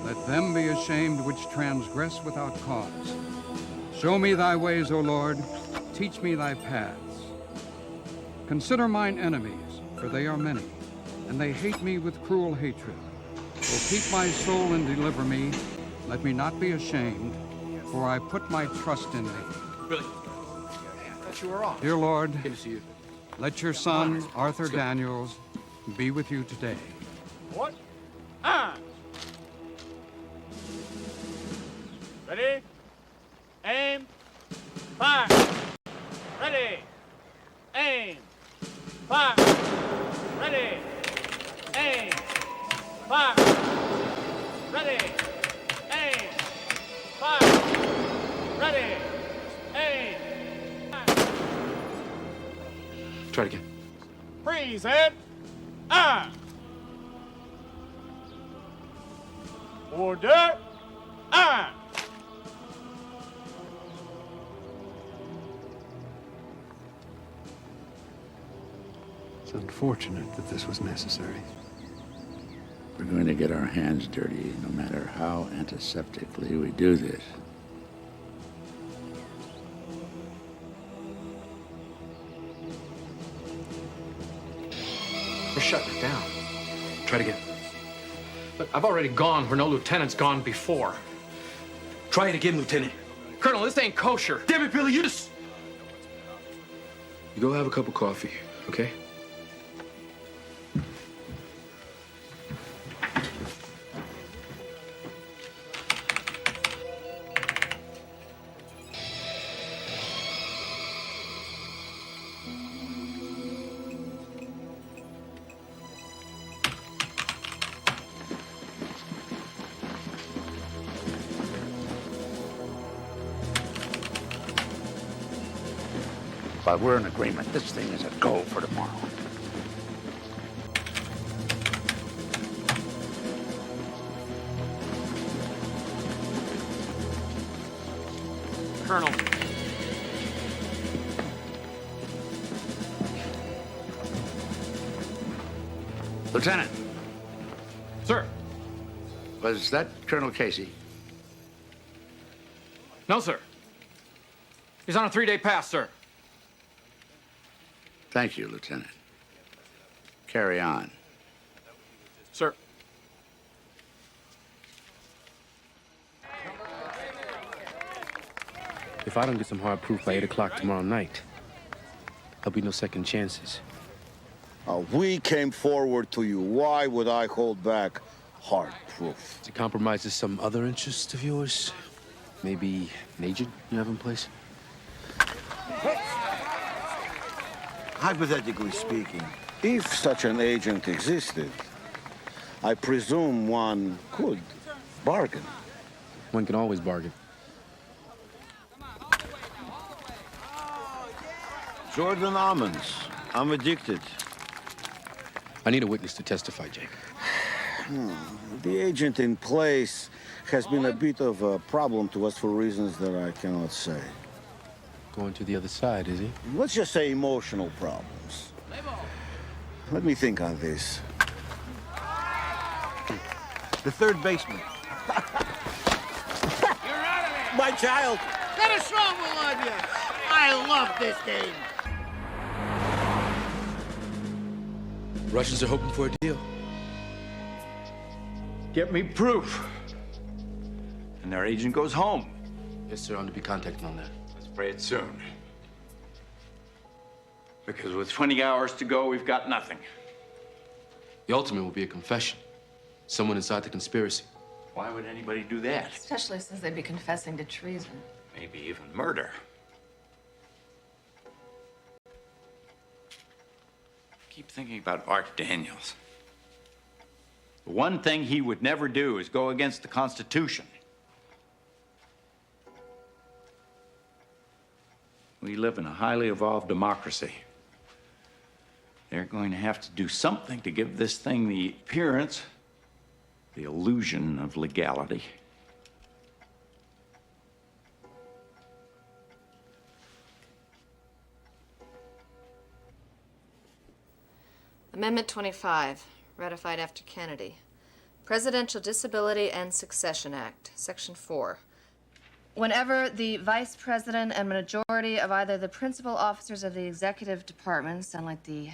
Let them be ashamed which transgress without cause. Show me thy ways, O Lord. Teach me thy paths. Consider mine enemies, for they are many, and they hate me with cruel hatred. O keep my soul and deliver me. Let me not be ashamed, for I put my trust in thee. Billy, I thought you were off. Dear Lord, Good to see you. let your son, Arthur Daniels, be with you today. What? Ready? Aim. Fire. Ready. Aim. Fire. Ready. Aim. Fire. Ready. Aim. Fire. Ready. Aim. Try it again. Freeze it. Order. It's unfortunate that this was necessary. We're going to get our hands dirty, no matter how antiseptically we do this. We're shutting it down. Try it again. Look, I've already gone where no lieutenant's gone before. Try it again, Lieutenant. Colonel, this ain't kosher. Damn it, Billy, you just... You go have a cup of coffee, okay? But we're in agreement. This thing is a go for tomorrow. Colonel. Lieutenant. Sir. Was that Colonel Casey? No, sir. He's on a 3-day pass, sir. Thank you, Lieutenant. Carry on. Sir. If I don't get some hard proof by 8 o'clock tomorrow night, There'll be no second chances. We came forward to you. Why would I hold back hard proof? It compromises some other interest of yours? Maybe an agent you have in place? Hypothetically speaking, if such an agent existed, I presume one could bargain. One can always bargain. Jordan almonds. I'm addicted. I need a witness to testify, Jake. The agent in place has been a bit of a problem to us for reasons that I cannot say. Going to the other side, is he? Let's just say emotional problems. Let me think on this. The third baseman. My child. Let us throw on you. I love this game. Russians are hoping for a deal. Get me proof. And their agent goes home. Yes, sir. I'm to be contacted on that. Let's pray it soon. Because with 20 hours to go, we've got nothing. The ultimate will be a confession. Someone inside the conspiracy. Why would anybody do that? Especially since they'd be confessing to treason. Maybe even murder. Keep thinking about Art Daniels. The one thing he would never do is go against the Constitution. We live in a highly evolved democracy. They're going to have to do something to give this thing the appearance, the illusion of legality. Amendment 25, ratified after Kennedy. Presidential Disability and Succession Act, Section 4. Whenever the Vice President and majority of either the principal officers of the executive department, sound like the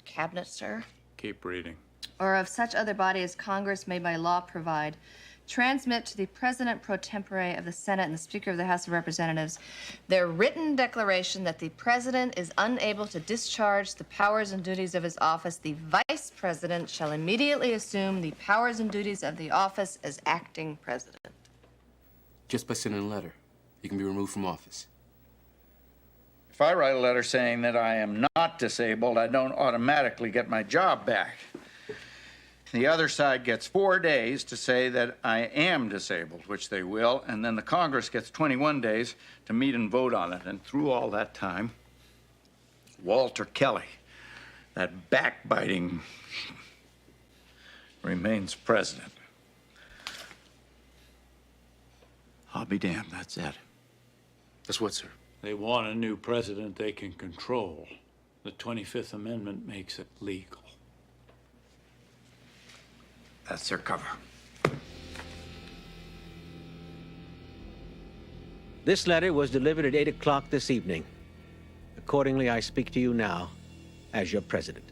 cabinet, sir, Keep reading. or of such other body as Congress may by law provide, transmit to the President pro tempore of the Senate and the Speaker of the House of Representatives their written declaration that the President is unable to discharge the powers and duties of his office, the Vice President shall immediately assume the powers and duties of the office as acting President. Just by sending a letter, he can be removed from office. If I write a letter saying that I am not disabled, I don't automatically get my job back. The other side gets 4 days to say that I am disabled, which they will, and then the Congress gets 21 days to meet and vote on it. And through all that time, Walter Kelly, that backbiting, remains president. I'll be damned, that's it. That's what, sir? They want a new president they can control. The 25th Amendment makes it legal. That's their cover. This letter was delivered at 8 o'clock this evening. Accordingly, I speak to you now as your president.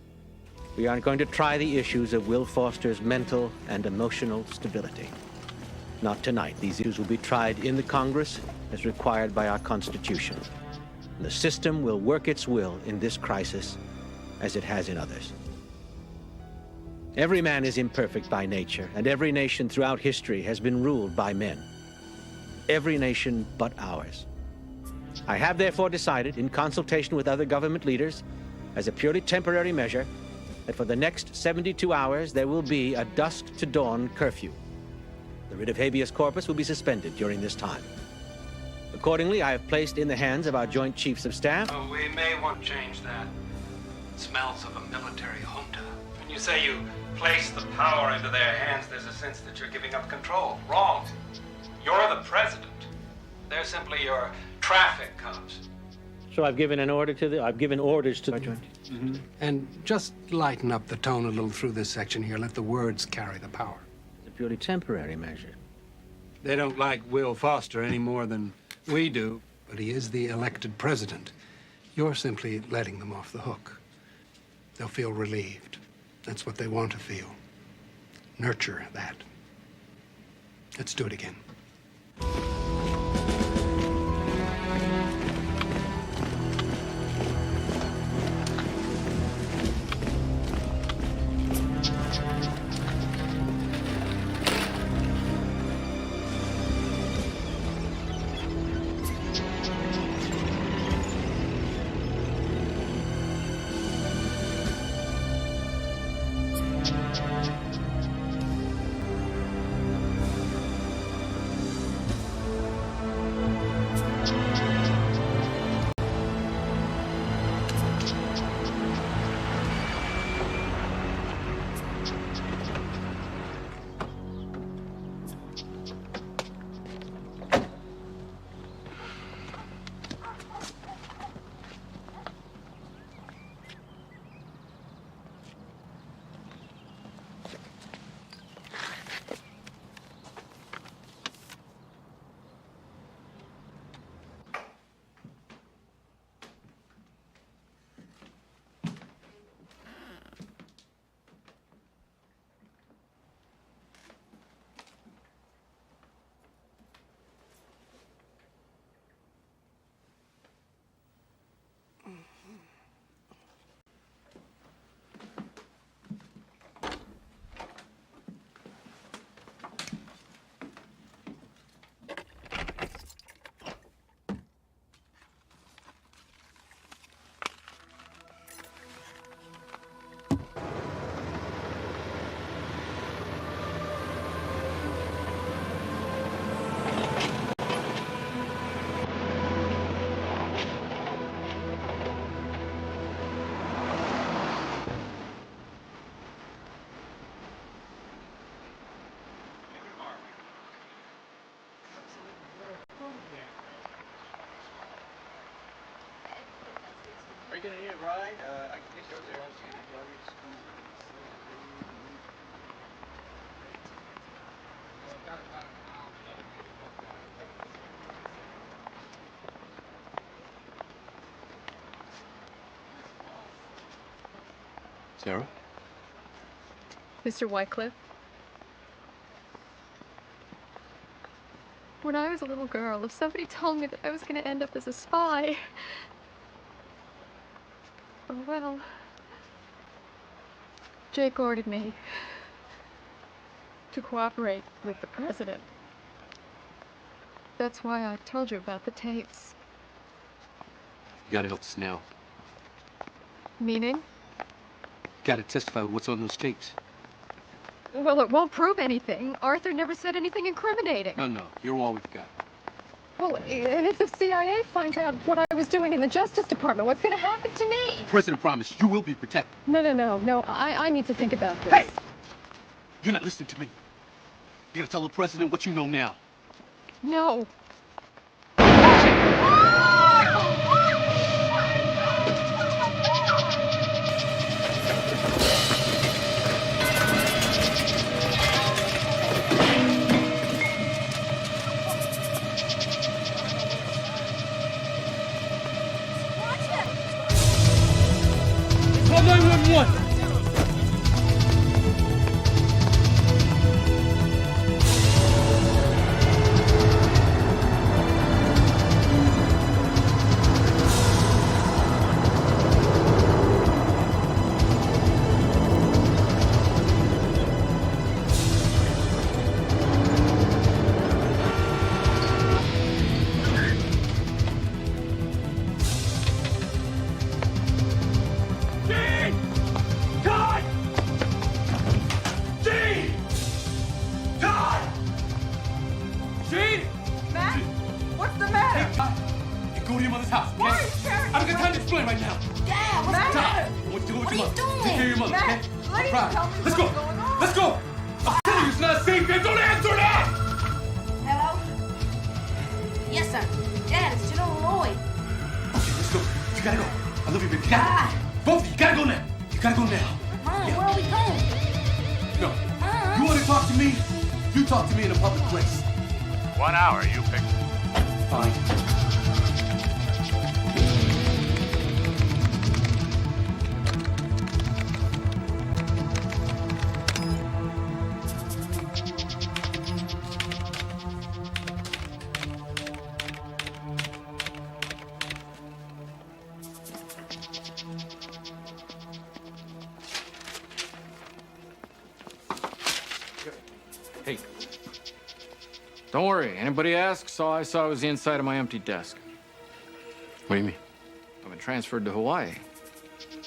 We are going to try the issues of Will Foster's mental and emotional stability. Not tonight. These issues will be tried in the Congress as required by our Constitution. And the system will work its will in this crisis as it has in others. Every man is imperfect by nature, and every nation throughout history has been ruled by men. Every nation but ours. I have therefore decided, in consultation with other government leaders, as a purely temporary measure, that for the next 72 hours there will be a dusk to dawn curfew. The writ of habeas corpus will be suspended during this time. Accordingly, I have placed in the hands of our Joint Chiefs of Staff. Oh, we may want to change that. It smells of a military junta. When you say you place the power into their hands, there's a sense that you're giving up control. Wrong. You're the president. They're simply your traffic cops. So I've given orders to the Joint. Mm-hmm. And just lighten up the tone a little through this section here. Let the words carry the power. It's a purely temporary measure. They don't like Will Foster any more than we do, but he is the elected president. You're simply letting them off the hook. They'll feel relieved. That's what they want to feel. Nurture that. Let's do it again. Chicken in here, right? I guess you're there. Sarah? Mr. Wycliffe? When I was a little girl, if somebody told me that I was going to end up as a spy, oh well. Jake ordered me to cooperate with the president. That's why I told you about the tapes. You gotta help us now. Meaning? Gotta testify with what's on those tapes. Well, it won't prove anything. Arthur never said anything incriminating. No, you're all we've got. Well, and if the CIA finds out what I was doing in the Justice Department, what's going to happen to me? The president promised you will be protected. No. I need to think about this. Hey! You're not listening to me. You gotta tell the president what you know now. No. Call 911. Hey, don't worry. Anybody asks, all I saw was the inside of my empty desk. What do you mean? I've been transferred to Hawaii.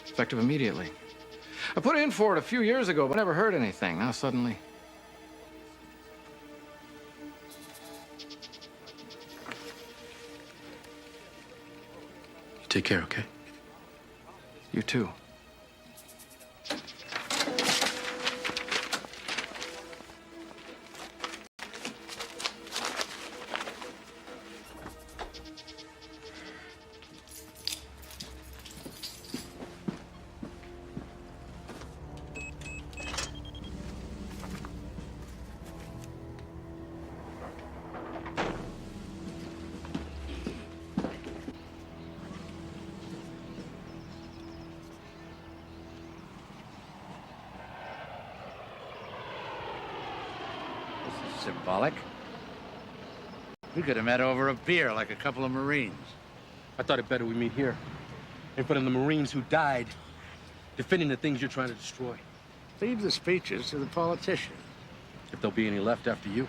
Effective immediately. I put in for it a few years ago, but never heard anything. Now suddenly... You take care, okay? You too. Symbolic. We could have met over a beer like a couple of Marines. I thought it better we meet here, in front of the Marines who died, defending the things you're trying to destroy. Leave the speeches to the politicians. If there'll be any left after you.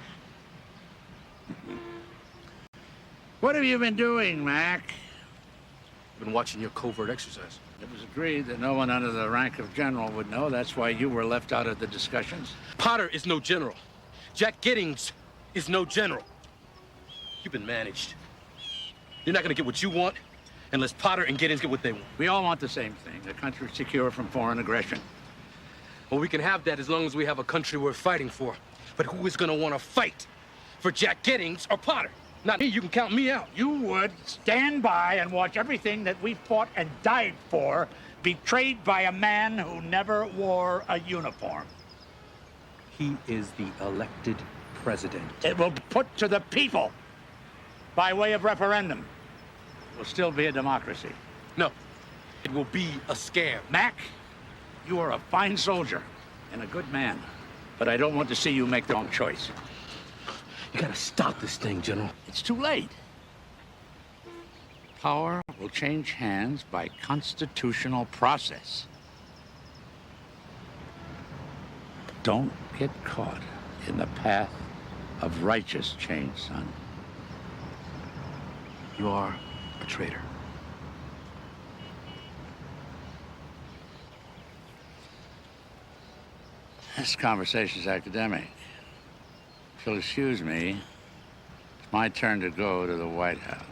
What have you been doing, Mac? I've been watching your covert exercise. It was agreed that no one under the rank of general would know. That's why you were left out of the discussions. Potter is no general. Jack Giddings is no general. You've been managed. You're not gonna get what you want unless Potter and Giddings get what they want. We all want the same thing, a country secure from foreign aggression. Well, we can have that as long as we have a country worth fighting for. But who is gonna wanna fight? For Jack Giddings or Potter? Not me. You can count me out. You would stand by and watch everything that we fought and died for betrayed by a man who never wore a uniform. He is the elected president. It will be put to the people by way of referendum. It will still be a democracy. No, it will be a scam. Mac, you are a fine soldier and a good man, but I don't want to see you make the wrong choice. You gotta stop this thing, General. It's too late. Power will change hands by constitutional process. Don't get caught in the path of righteous change, son. You are a traitor. This conversation's academic. If you'll excuse me, it's my turn to go to the White House.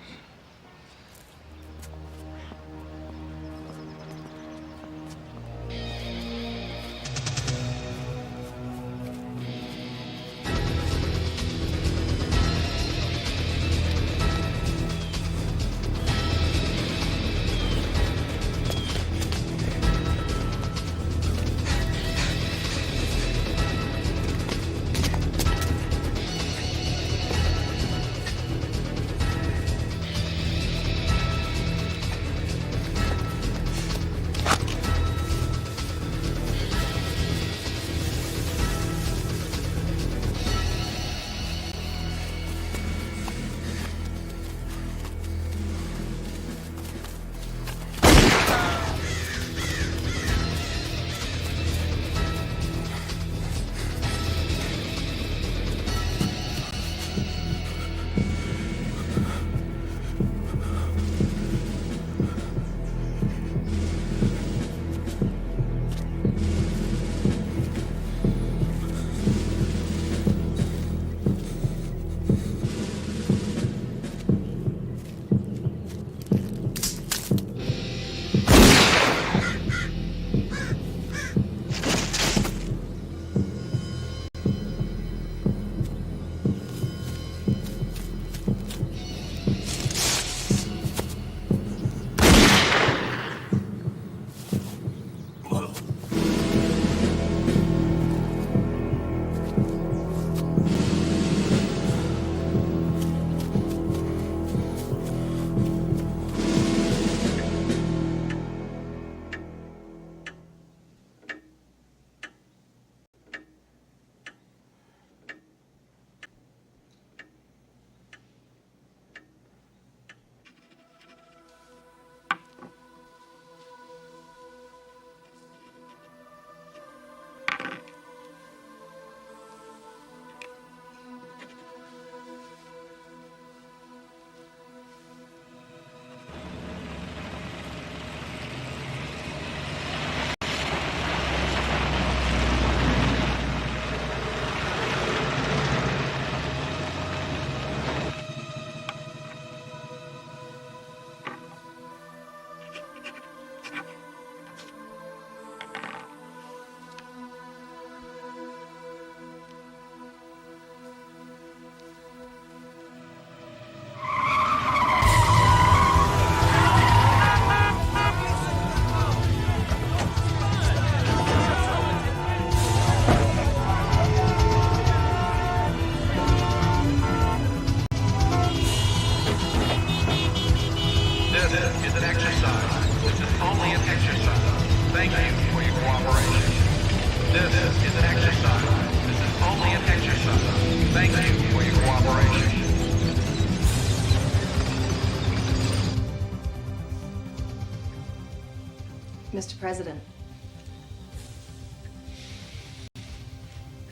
Mr. President,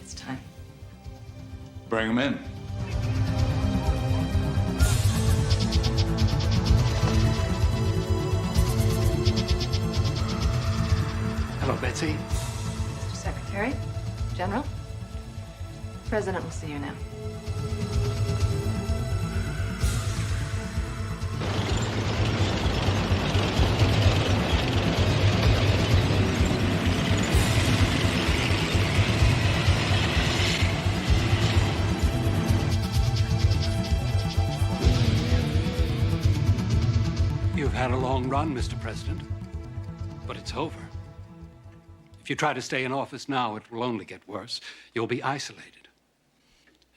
it's time. Bring him in. Hello, Betsy. Mr. Secretary, General, the President will see you now. You've had a long run, Mr. President, but it's over. If you try to stay in office now, it will only get worse. You'll be isolated.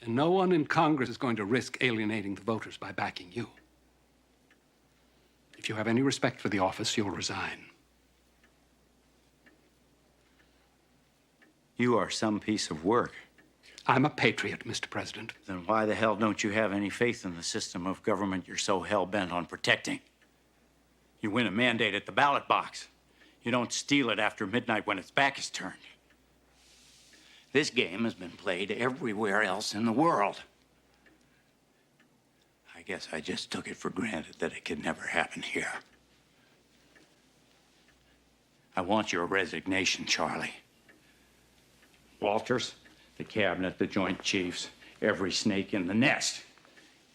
And no one in Congress is going to risk alienating the voters by backing you. If you have any respect for the office, you'll resign. You are some piece of work. I'm a patriot, Mr. President. Then why the hell don't you have any faith in the system of government you're so hell-bent on protecting? You win a mandate at the ballot box. You don't steal it after midnight when its back is turned. This game has been played everywhere else in the world. I guess I just took it for granted that it could never happen here. I want your resignation, Charlie. Walters, the cabinet, the Joint Chiefs, every snake in the nest,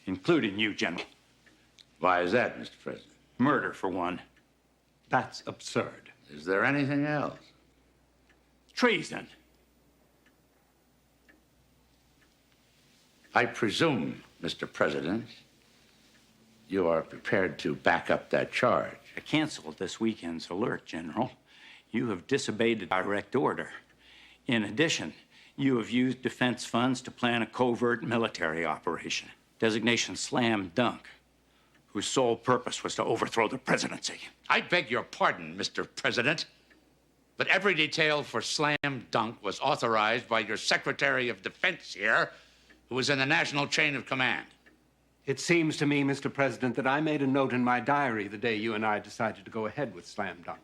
including you, General. Why is that, Mr. President? Murder, for one. That's absurd. Is there anything else? Treason. I presume, Mr. President, you are prepared to back up that charge. I canceled this weekend's alert, General. You have disobeyed a direct order. In addition, you have used defense funds to plan a covert military operation, designation slam dunk, whose sole purpose was to overthrow the presidency. I beg your pardon, Mr. President, but every detail for slam dunk was authorized by your Secretary of Defense here, who was in the national chain of command. It seems to me, Mr. President, that I made a note in my diary the day you and I decided to go ahead with slam dunk.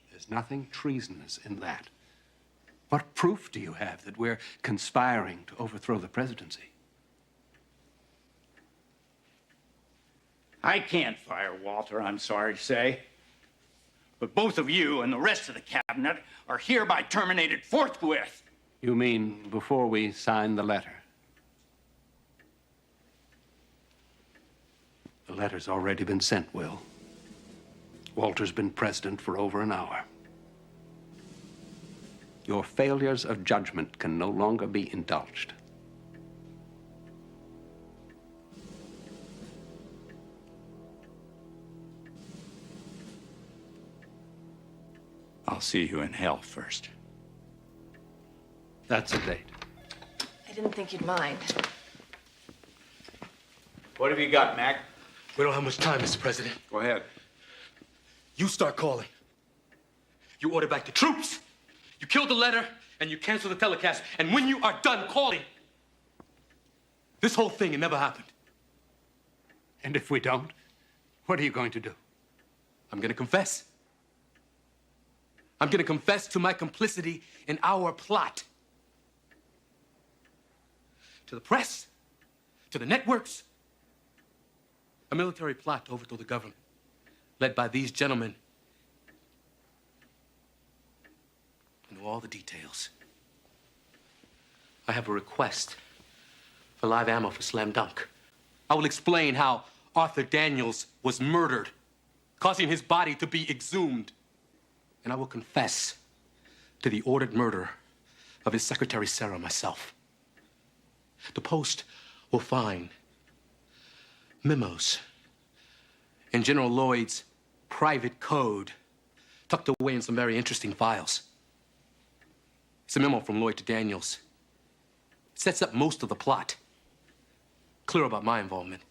There's nothing treasonous in that. What proof do you have that we're conspiring to overthrow the presidency? I can't fire Walter, I'm sorry to say. But both of you and the rest of the cabinet are hereby terminated forthwith. You mean before we sign the letter? The letter's already been sent, Will. Walter's been president for over an hour. Your failures of judgment can no longer be indulged. I'll see you in hell first. That's a date. I didn't think you'd mind. What have you got, Mac? We don't have much time, Mr. President. Go ahead. You start calling. You order back the troops. You kill the letter, and you cancel the telecast. And when you are done calling, this whole thing, it never happened. And if we don't, what are you going to do? I'm going to confess. I'm going to confess to my complicity in our plot. To the press, to the networks. A military plot to overthrow the government, led by these gentlemen. I know all the details. I have a request for live ammo for slam dunk. I will explain how Arthur Daniels was murdered, causing his body to be exhumed. And I will confess to the ordered murder of his secretary, Sarah, myself. The Post will find memos in General Lloyd's private code tucked away in some very interesting files. It's a memo from Lloyd to Daniels. It sets up most of the plot. Clear about my involvement.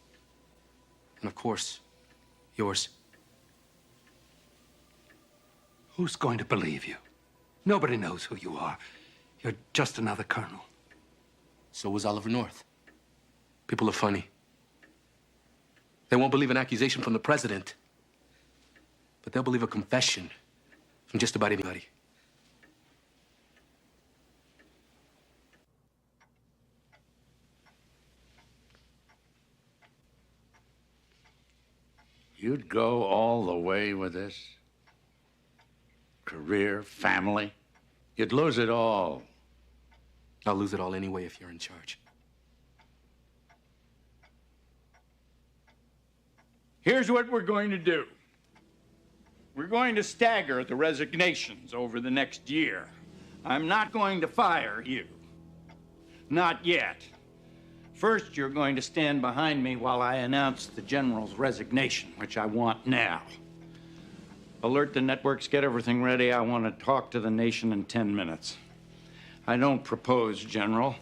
And of course, yours. Who's going to believe you? Nobody knows who you are. You're just another colonel. So was Oliver North. People are funny. They won't believe an accusation from the president, but they'll believe a confession from just about anybody. You'd go all the way with this? Career, family? You'd lose it all. I'll lose it all anyway if you're in charge. Here's what we're going to do. We're going to stagger the resignations over the next year. I'm not going to fire you. Not yet. First, you're going to stand behind me while I announce the general's resignation, which I want now. Alert the networks, get everything ready. I want to talk to the nation in 10 minutes. I don't propose, General,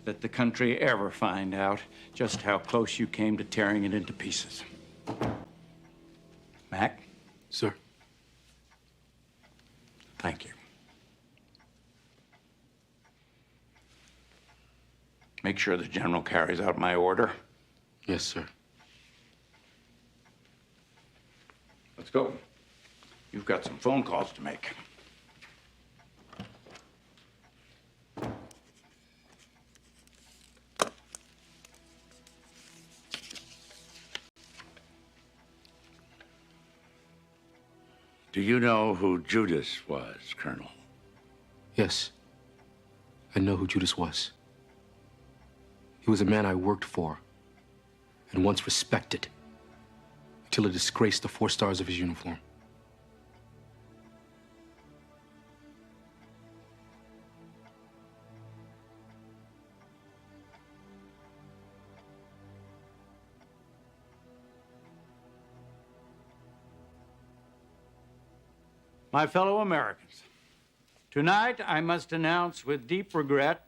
that the country ever find out just how close you came to tearing it into pieces. Mac? Sir. Thank you. Make sure the general carries out my order. Yes, sir. Let's go. You've got some phone calls to make. Do you know who Judas was, Colonel? Yes. I know who Judas was. He was a man I worked for and once respected until he disgraced the 4 stars of his uniform. My fellow Americans, tonight I must announce with deep regret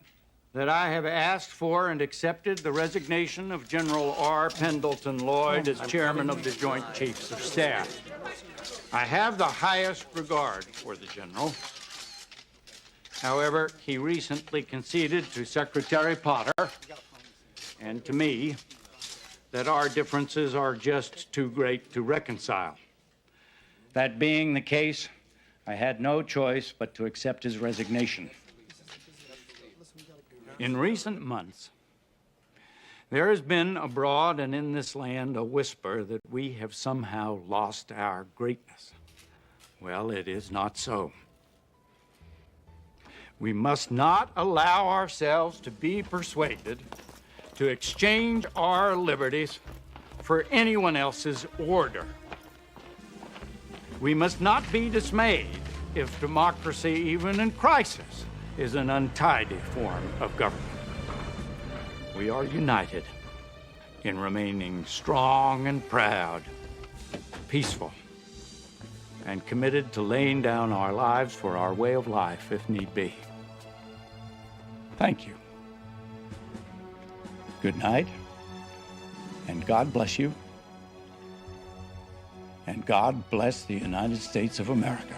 that I have asked for and accepted the resignation of General R. Pendleton Lloyd as chairman of the Joint Chiefs of Staff. I have the highest regard for the general. However, he recently conceded to Secretary Potter and to me that our differences are just too great to reconcile. That being the case, I had no choice but to accept his resignation. In recent months, there has been abroad and in this land a whisper that we have somehow lost our greatness. Well, it is not so. We must not allow ourselves to be persuaded to exchange our liberties for anyone else's order. We must not be dismayed if democracy, even in crisis, is an untidy form of government. We are united in remaining strong and proud, peaceful, and committed to laying down our lives for our way of life if need be. Thank you. Good night, and God bless you, and God bless the United States of America.